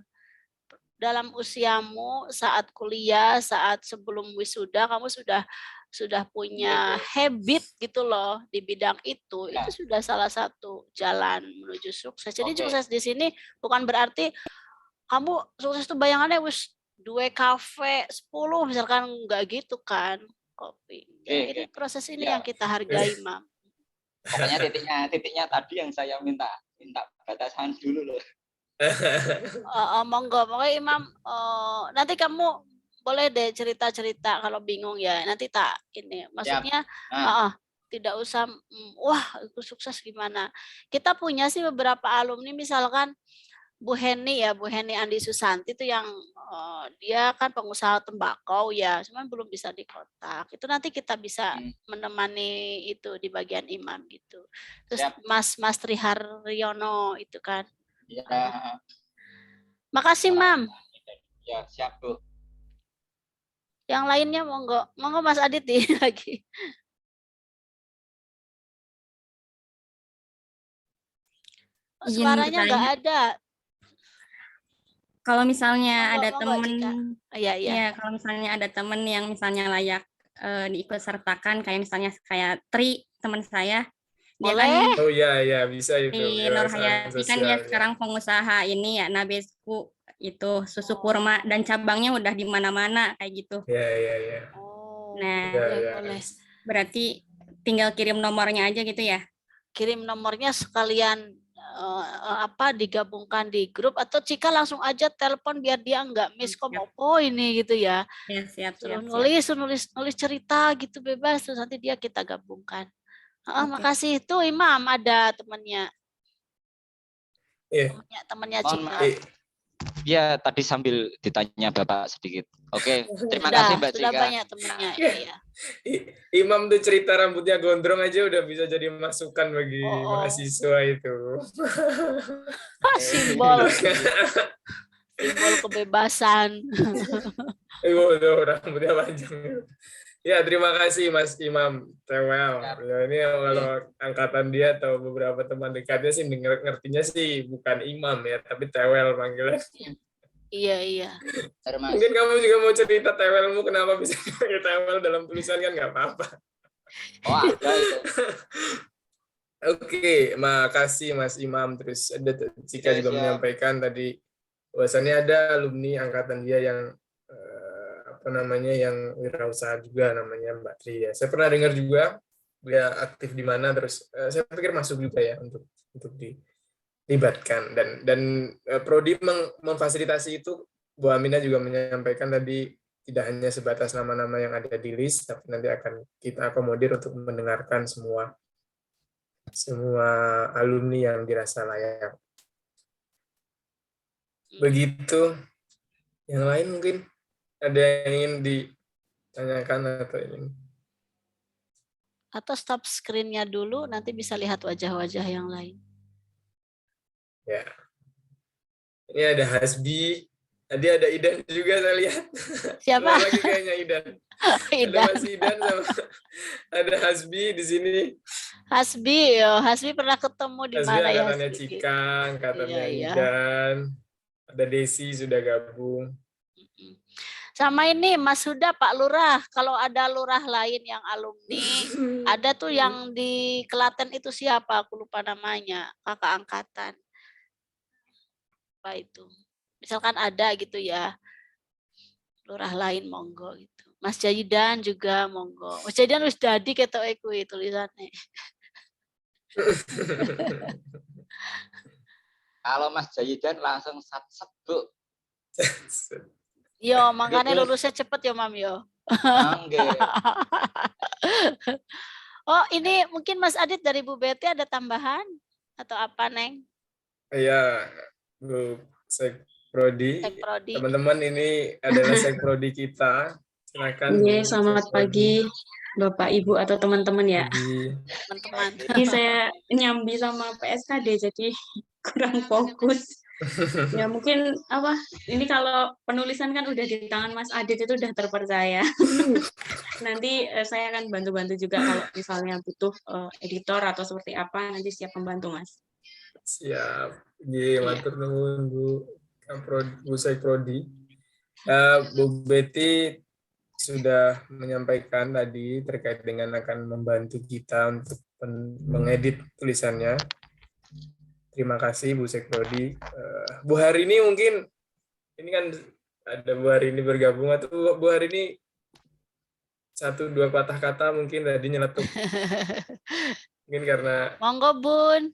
Dalam usiamu saat kuliah, saat sebelum wisuda, kamu sudah punya habit gitu loh di bidang itu sudah salah satu jalan menuju sukses. Jadi sukses di sini bukan berarti kamu sukses itu bayangannya wis 2 kafe 10 misalkan, enggak gitu kan, kopi. Ini proses ini yang kita hargai, Mam. Pokoknya titiknya tadi yang saya minta batasan dulu loh. Monggo Imam, nanti kamu boleh deh cerita-cerita kalau bingung ya. Nanti tak ini, maksudnya tidak usah wah itu sukses gimana. Kita punya sih beberapa alumni, misalkan Bu Heni Andi Susanti itu yang dia kan pengusaha tembakau ya, cuman belum bisa dikontak. Itu nanti kita bisa menemani itu di bagian imam gitu. Terus Mas Triharyono itu kan. Ya. Makasih, Mam. Ya, siap, Bu. Yang lainnya monggo Mas Adit lagi. Suaranya nggak ada. Kalau misalnya ada teman, kalau misalnya ada teman yang misalnya layak diikut sertakan, kayak misalnya Tri, teman saya, boleh. Dia kan bisa itu. di Nur Hayati kan dia sekarang pengusaha ini ya, Nabesku itu susu kurma dan cabangnya udah di mana-mana kayak gitu. Ya. Oh, Nah, boleh, boleh. berarti tinggal kirim nomornya aja gitu ya? Kirim nomornya sekalian digabungkan di grup, atau Cika langsung aja telepon biar dia nggak miss apa ini gitu ya. Ya, siap. Nulis cerita gitu bebas, terus nanti kita gabungkan. Makasih. Itu Imam ada temannya. Temannya Cika. Ya, tadi sambil ditanya Bapak sedikit. Oke, terima kasih Mbak Cika. Sudah banyak temannya. Iya. Imam tuh cerita rambutnya gondrong aja udah bisa jadi masukan bagi mahasiswa itu. Simbol kebebasan. Rambutnya panjang. Ya, terima kasih Mas Imam Tewel. Ya, ini kalau angkatan dia atau beberapa teman dekatnya sih ngertinya sih bukan Imam ya, tapi Tewel panggilan. Iya. Mungkin kamu juga mau cerita Tewelmu kenapa bisa pakai Tewel dalam tulisan kan nggak apa-apa. Oh, ada itu. Oke, makasih Mas Imam. Terus ada Cika juga menyampaikan tadi bahwasannya ada alumni angkatan dia yang yang wirausaha juga namanya Mbak Tri ya. Saya pernah dengar juga dia aktif di mana, terus saya pikir masuk juga ya untuk dilibatkan dan prodi memfasilitasi itu. Bu Aminah juga menyampaikan tadi tidak hanya sebatas nama-nama yang ada di list, tapi nanti akan kita akomodir untuk mendengarkan semua alumni yang dirasa layak. Begitu. Yang lain mungkin ada yang ingin ditanyakan atau ini? Atau stop screen-nya dulu, nanti bisa lihat wajah-wajah yang lain. Ya. Ini ada Hasbi. Tadi ada Idan juga saya lihat. Siapa? Lagi kayaknya Idan. Ada Mas Idan sama ada Hasbi di sini. Hasbi pernah ketemu di mana ya? Angkatannya Cika, angkatannya Idan. Ada Desi sudah gabung. Sama ini Mas Huda, Pak Lurah. Kalau ada lurah lain yang alumni, ada tuh yang di Klaten itu siapa? Aku lupa namanya. Kakak angkatan. Apa itu? Misalkan ada gitu ya. Lurah lain monggo gitu. Mas Jayidan juga monggo. Mas Jayidan wis dadi ketok iku tulisannya. Kalau Mas Jayidan langsung sebut. Yo, makanya lulusnya cepet ya, Mam yo. Oh, ini mungkin Mas Adit dari Bu Betty ada tambahan atau apa, Neng? Iya, Bu Sekprodi. Teman-teman, ini adalah Sekprodi kita. Silakan. Iya, selamat pagi Bapak, Ibu atau teman-teman ya. Teman-teman. Ini saya nyambi sama PSKD jadi kurang fokus. Ya mungkin ini kalau penulisan kan udah di tangan Mas Adit itu udah terpercaya. Nanti saya akan bantu-bantu juga kalau misalnya butuh editor atau seperti apa, nanti siap membantu Mas. Siap. Matur nuwun Bu Sekprodi. Bu Betty sudah menyampaikan tadi terkait dengan akan membantu kita untuk mengedit tulisannya. Terima kasih Bu Sekprodi. Bu Harini mungkin, ini kan ada Bu Harini bergabung, atau Bu Harini 1-2 patah kata mungkin tadi nyeletuk. Mungkin karena... Monggo Bun.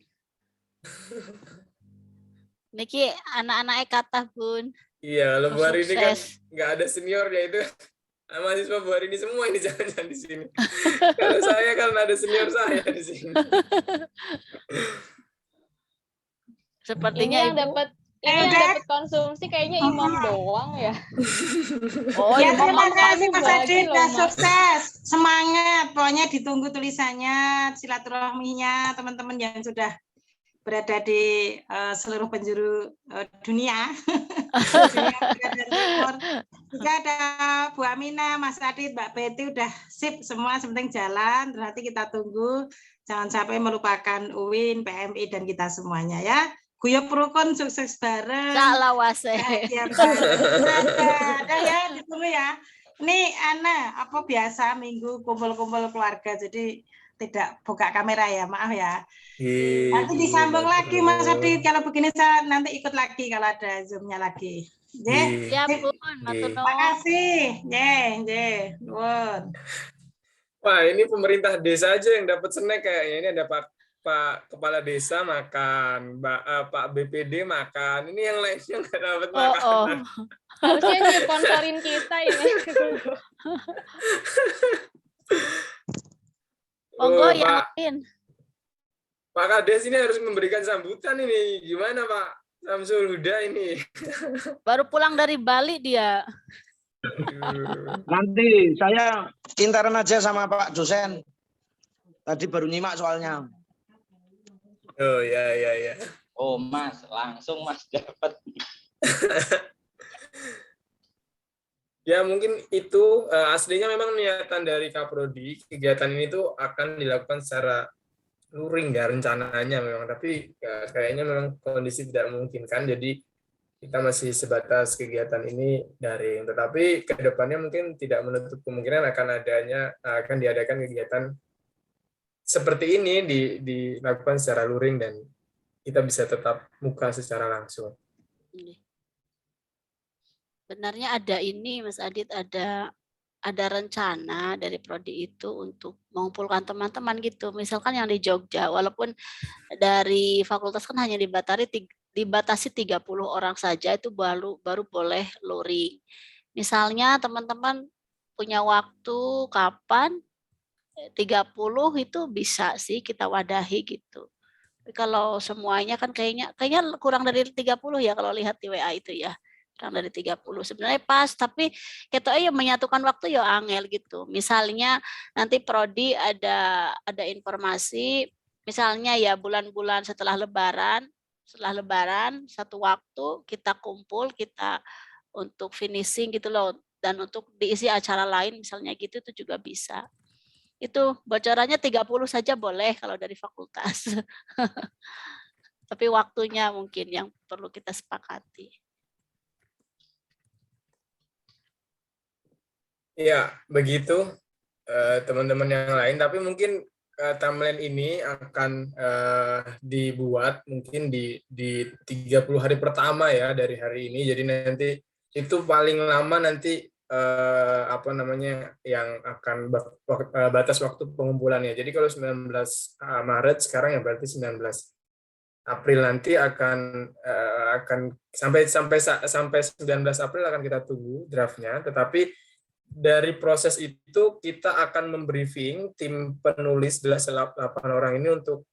Niki anak-anaknya kata Bun. Iya, kalau Bu Harini kan nggak ada seniornya itu. Mahasiswa Bu Harini semua ini jangan-jangan di sini. Kalau saya kan ada senior saya di sini. Sepertinya yang dapat konsumsi kayaknya Imam doang ya. Oh, ya, terima kasih Mas Adit, udah sukses. Semangat, pokoknya ditunggu tulisannya, silaturahminya teman-teman yang sudah berada di seluruh penjuru dunia. Juga ada Bu Aminah, Mas Adit, Mbak Betty udah sip semua, sepenting jalan. Nanti kita tunggu, jangan sampai melupakan UIN, PMI dan kita semuanya ya. Guyub rukun, sukses bareng. Salah wase. Ada ya, ditunggu ya. Ini biasa minggu kumpul-kumpul keluarga, jadi tidak buka kamera ya, maaf ya. Iya, Nanti disambung lagi Mas Adit, kalau begini saya nanti ikut lagi kalau ada Zoom-nya lagi. Ya pun, matur Terima nuwun. kasih. Nuwun. Wah, ini pemerintah desa aja yang dapat snack kayaknya. Ini ada Pak Kepala Desa makan, Pak BPD makan. Ini yang lainnya nggak dapat makanan. Harusnya sponsorin kita ini. Monggo Oh, yang Pak, lain. Pak Kades ini harus memberikan sambutan ini. Gimana Pak Samsul Huda ini? Baru pulang dari Bali dia. Nanti saya intaran aja sama Pak dosen. Tadi baru nyimak soalnya. Oh ya. Oh Mas, langsung Mas dapat. Ya mungkin itu aslinya memang niatan dari Kaprodi. Kegiatan ini tuh akan dilakukan secara luring ya rencananya memang. Tapi kayaknya memang kondisi tidak memungkinkan. Jadi kita masih sebatas kegiatan ini daring. Tetapi ke depannya mungkin tidak menutup kemungkinan akan diadakan kegiatan seperti ini dilakukan secara luring dan kita bisa tetap muka secara langsung. Benarnya ada ini Mas Adit, ada rencana dari prodi itu untuk mengumpulkan teman-teman gitu. Misalkan yang di Jogja, walaupun dari fakultas kan hanya dibatasi 30 orang saja, itu baru boleh luring. Misalnya teman-teman punya waktu kapan 30 itu bisa sih kita wadahi gitu. Tapi kalau semuanya kan kayaknya kurang dari 30 ya kalau lihat di WA itu ya. Kurang dari 30. Sebenarnya pas, tapi kita menyatukan waktu ya angel gitu. Misalnya nanti prodi ada informasi misalnya ya bulan-bulan setelah lebaran satu waktu kita kumpul, kita untuk finishing gitu loh, dan untuk diisi acara lain misalnya gitu itu juga bisa. Itu bocorannya 30 saja boleh kalau dari fakultas. Tapi waktunya mungkin yang perlu kita sepakati. Ya, begitu teman-teman yang lain. Tapi mungkin timeline ini akan dibuat mungkin di 30 hari pertama ya dari hari ini. Jadi nanti itu paling lama nanti yang akan batas waktu pengumpulannya. Jadi kalau 19 Maret sekarang ya berarti 19 April nanti akan sampai 19 April akan kita tunggu draftnya. Tetapi dari proses itu kita akan membriefing tim penulis 8 orang ini untuk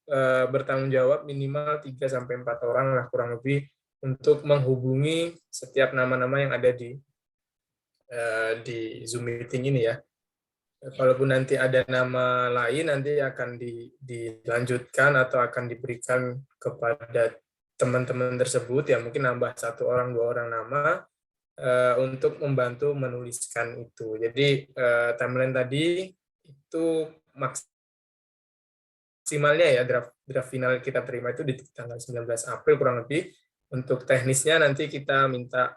bertanggung jawab minimal 3-4 orang lah kurang lebih untuk menghubungi setiap nama-nama yang ada di Zoom meeting ini ya. Kalaupun nanti ada nama lain nanti akan dilanjutkan atau akan diberikan kepada teman-teman tersebut ya, mungkin nambah 1 orang 2 orang nama untuk membantu menuliskan itu. Jadi timeline tadi itu maksimalnya ya draft final kita terima itu di tanggal 19 April kurang lebih. Untuk teknisnya nanti kita minta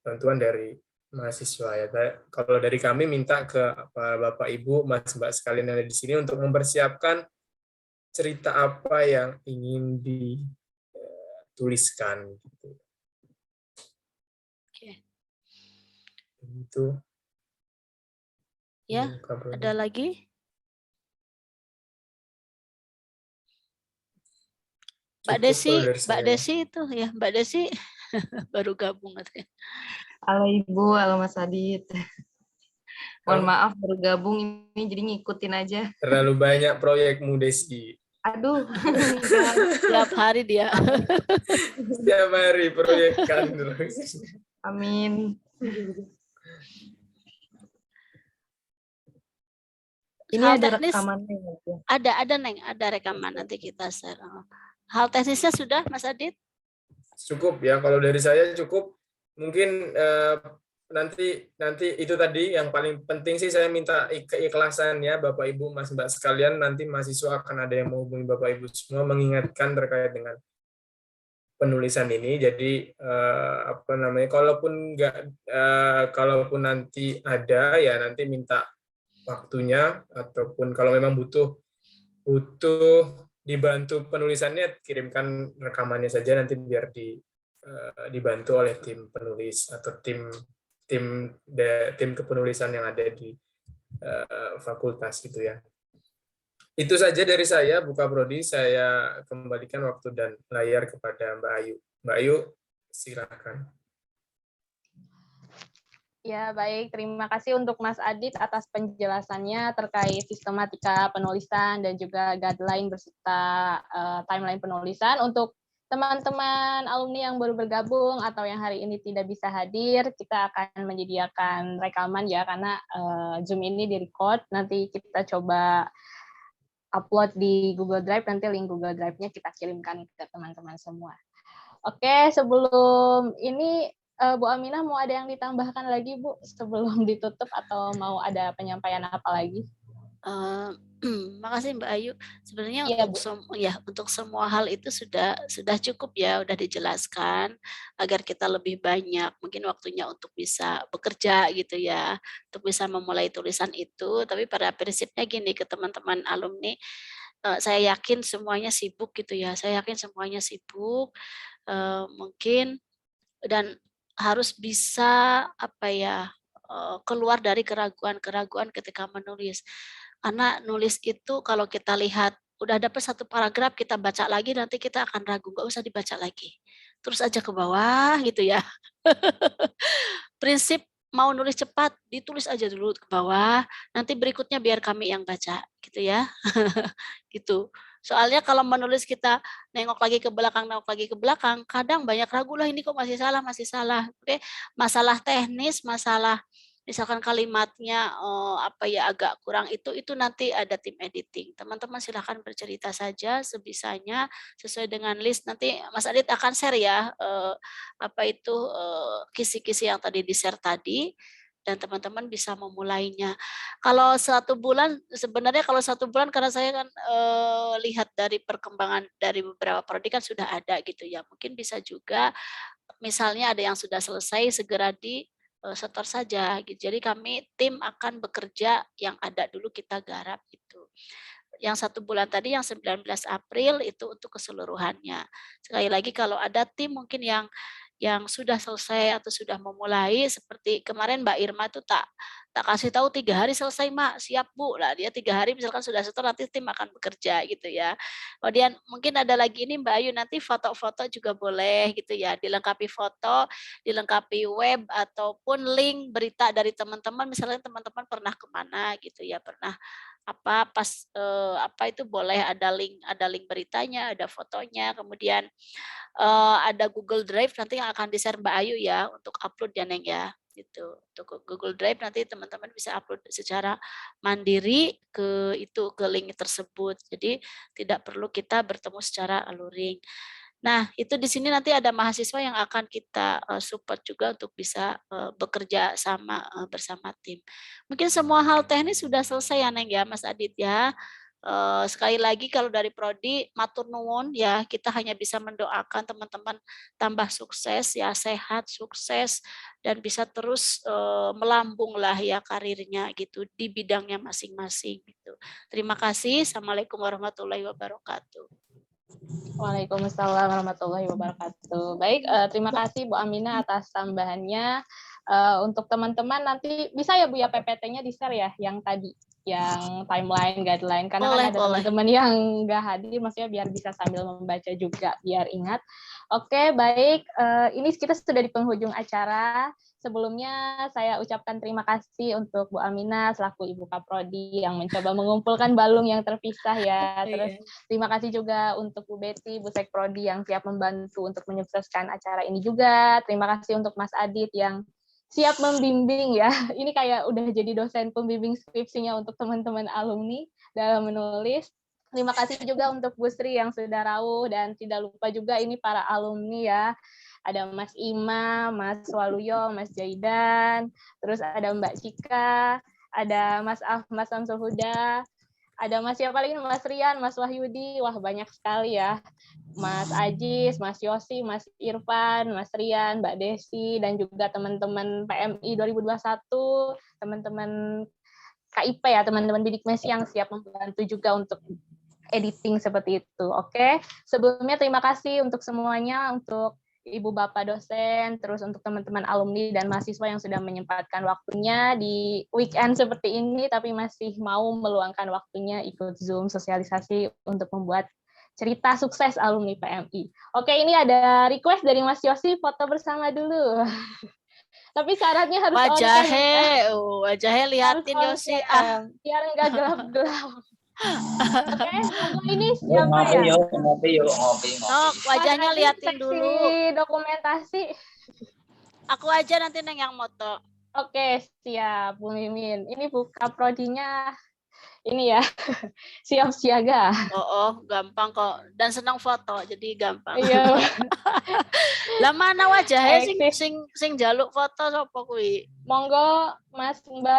bantuan dari mahasiswa ya. Kalau dari kami minta ke Bapak Ibu, Mas Mbak sekalian yang ada di sini untuk mempersiapkan cerita apa yang ingin dituliskan gitu. Itu ya, ada lagi Mbak Desi itu ya, Mbak Desi baru gabung katanya. Halo Ibu, halo Mas Adit. Mohon maaf baru gabung ini jadi ngikutin aja. Terlalu banyak proyekmu Desi. Aduh. Setiap hari dia. Setiap hari proyekkan terus. Amin. Ini Hal ada teknis, rekamannya ya? Ada Neng, ada rekaman nanti kita share. Hal teknisnya sudah Mas Adit? Cukup ya, kalau dari saya cukup. Mungkin nanti itu tadi yang paling penting sih saya minta keikhlasan ya Bapak Ibu Mas Mbak sekalian. Nanti mahasiswa akan ada yang menghubungi Bapak Ibu semua mengingatkan terkait dengan penulisan ini. Jadi kalaupun nanti ada ya nanti minta waktunya, ataupun kalau memang butuh butuh dibantu penulisannya, kirimkan rekamannya saja, nanti biar dibantu oleh tim penulis atau tim kepenulisan yang ada di fakultas gitu ya. Itu saja dari saya, Bu Kaprodi. Saya kembalikan waktu dan layar kepada Mbak Ayu. Mbak Ayu, silakan. Ya, baik. Terima kasih untuk Mas Adit atas penjelasannya terkait sistematika penulisan dan juga guideline beserta timeline penulisan. Untuk teman-teman alumni yang baru bergabung atau yang hari ini tidak bisa hadir, kita akan menyediakan rekaman ya, karena Zoom ini di-record. Nanti kita coba upload di Google Drive, nanti link Google Drive-nya kita kirimkan ke teman-teman semua. Oke, sebelum ini Bu Aminah mau ada yang ditambahkan lagi, Bu, sebelum ditutup, atau mau ada penyampaian apa lagi? Makasih Mbak Ayu. Sebenarnya Iya, untuk semua hal itu sudah cukup ya, udah dijelaskan agar kita lebih banyak mungkin waktunya untuk bisa bekerja gitu ya, untuk bisa memulai tulisan itu. Tapi pada prinsipnya gini, ke teman-teman alumni, saya yakin semuanya sibuk gitu ya. Saya yakin semuanya sibuk, mungkin, dan harus bisa keluar dari keraguan-keraguan ketika menulis. Karena nulis itu kalau kita lihat udah dapat satu paragraf, kita baca lagi, nanti kita akan ragu, nggak usah dibaca lagi. Terus aja ke bawah gitu ya. Prinsip mau nulis cepat, ditulis aja dulu ke bawah, nanti berikutnya biar kami yang baca gitu ya. Gitu. Soalnya kalau menulis kita nengok lagi ke belakang, kadang banyak ragu lah, ini kok masih salah. Oke, masalah teknis, masalah misalkan kalimatnya agak kurang, itu nanti ada tim editing. Teman-teman silahkan bercerita saja sebisanya sesuai dengan list. Nanti Mas Adit akan share ya kisi-kisi yang tadi di-share tadi, dan teman-teman bisa memulainya. Kalau 1 bulan, sebenarnya kalau 1 bulan, karena saya kan lihat dari perkembangan dari beberapa prodi kan sudah ada gitu ya. Mungkin bisa juga misalnya ada yang sudah selesai, segera di setor saja gitu. Jadi kami tim akan bekerja yang ada dulu kita garap itu. Yang 1 bulan tadi yang 19 April itu untuk keseluruhannya. Sekali lagi kalau ada tim mungkin yang sudah selesai atau sudah memulai, seperti kemarin Mbak Irma itu tak kasih tahu 3 hari selesai, Mak, siap Bu. Lah dia 3 hari misalkan sudah setor, nanti tim akan bekerja gitu ya. Kemudian mungkin ada lagi ini Mbak Ayu, nanti foto-foto juga boleh gitu ya, dilengkapi foto, dilengkapi web ataupun link berita dari teman-teman, misalnya teman-teman pernah kemana gitu ya, pernah itu boleh ada link beritanya, ada fotonya, kemudian ada Google Drive nanti yang akan di-share Mbak Ayu ya untuk upload ya Neng ya, gitu. Untuk Google Drive nanti teman-teman bisa upload secara mandiri ke link tersebut. Jadi tidak perlu kita bertemu secara luring. Nah, itu di sini nanti ada mahasiswa yang akan kita support juga untuk bisa bekerja sama bersama tim. Mungkin semua hal teknis sudah selesai ya Neng ya, Mas Adit ya. Sekali lagi kalau dari prodi matur nuwun ya, kita hanya bisa mendoakan teman-teman tambah sukses ya, sehat, sukses, dan bisa terus melambung lah ya karirnya gitu di bidangnya masing-masing gitu. Terima kasih. Assalamualaikum warahmatullahi wabarakatuh. Waalaikumsalam warahmatullahi wabarakatuh. Baik, terima kasih Bu Aminah atas tambahannya. Untuk teman-teman nanti bisa ya Bu ya PPT-nya di-share ya yang tadi, yang timeline, guideline, karena kan ada teman-teman yang nggak hadir, maksudnya biar bisa sambil membaca juga, biar ingat. Oke, baik. Ini kita sudah di penghujung acara. Sebelumnya saya ucapkan terima kasih untuk Bu Aminah selaku Ibu Kaprodi yang mencoba mengumpulkan balung yang terpisah ya. Terus terima kasih juga untuk Bu Betty, Bu Sekprodi yang siap membantu untuk menyukseskan acara ini juga. Terima kasih untuk Mas Adit yang siap membimbing ya. Ini kayak udah jadi dosen pembimbing skripsinya untuk teman-teman alumni dalam menulis. Terima kasih juga untuk Bu Sri yang sudah rawuh, dan tidak lupa juga ini para alumni ya. Ada Mas Ima, Mas Waluyo, Mas Jaidan, terus ada Mbak Cika, ada Mas Ahmad Samsul Huda, ada Mas siapa lagi, Mas Rian, Mas Wahyudi, wah banyak sekali ya. Mas Ajis, Mas Yosi, Mas Irfan, Mas Rian, Mbak Desi, dan juga teman-teman PMI 2021, teman-teman KIP ya, teman-teman bidik mesi yang siap membantu juga untuk editing seperti itu. Oke. Sebelumnya terima kasih untuk semuanya, untuk Ibu Bapak dosen, terus untuk teman-teman alumni dan mahasiswa yang sudah menyempatkan waktunya di weekend seperti ini, tapi masih mau meluangkan waktunya ikut Zoom sosialisasi untuk membuat cerita sukses alumni PMI. Oke, ini ada request dari Mas Yosi, foto bersama dulu. Tapi syaratnya harus wajahnya liatin Yosi. Biar nggak gelap-gelap. Oke, ini siapa ya? Ngopi. Wajahnya liatin dulu. Dokumentasi. Aku aja nanti Neng yang moto. Oke, siap Bu Mimin. Ini buka prodinya ini ya, siap siaga. Oh, gampang kok. Dan senang foto, jadi gampang. Iya. Lah mana wajahnya sing jaluk foto sapa kuwi? Monggo Mas Mbak.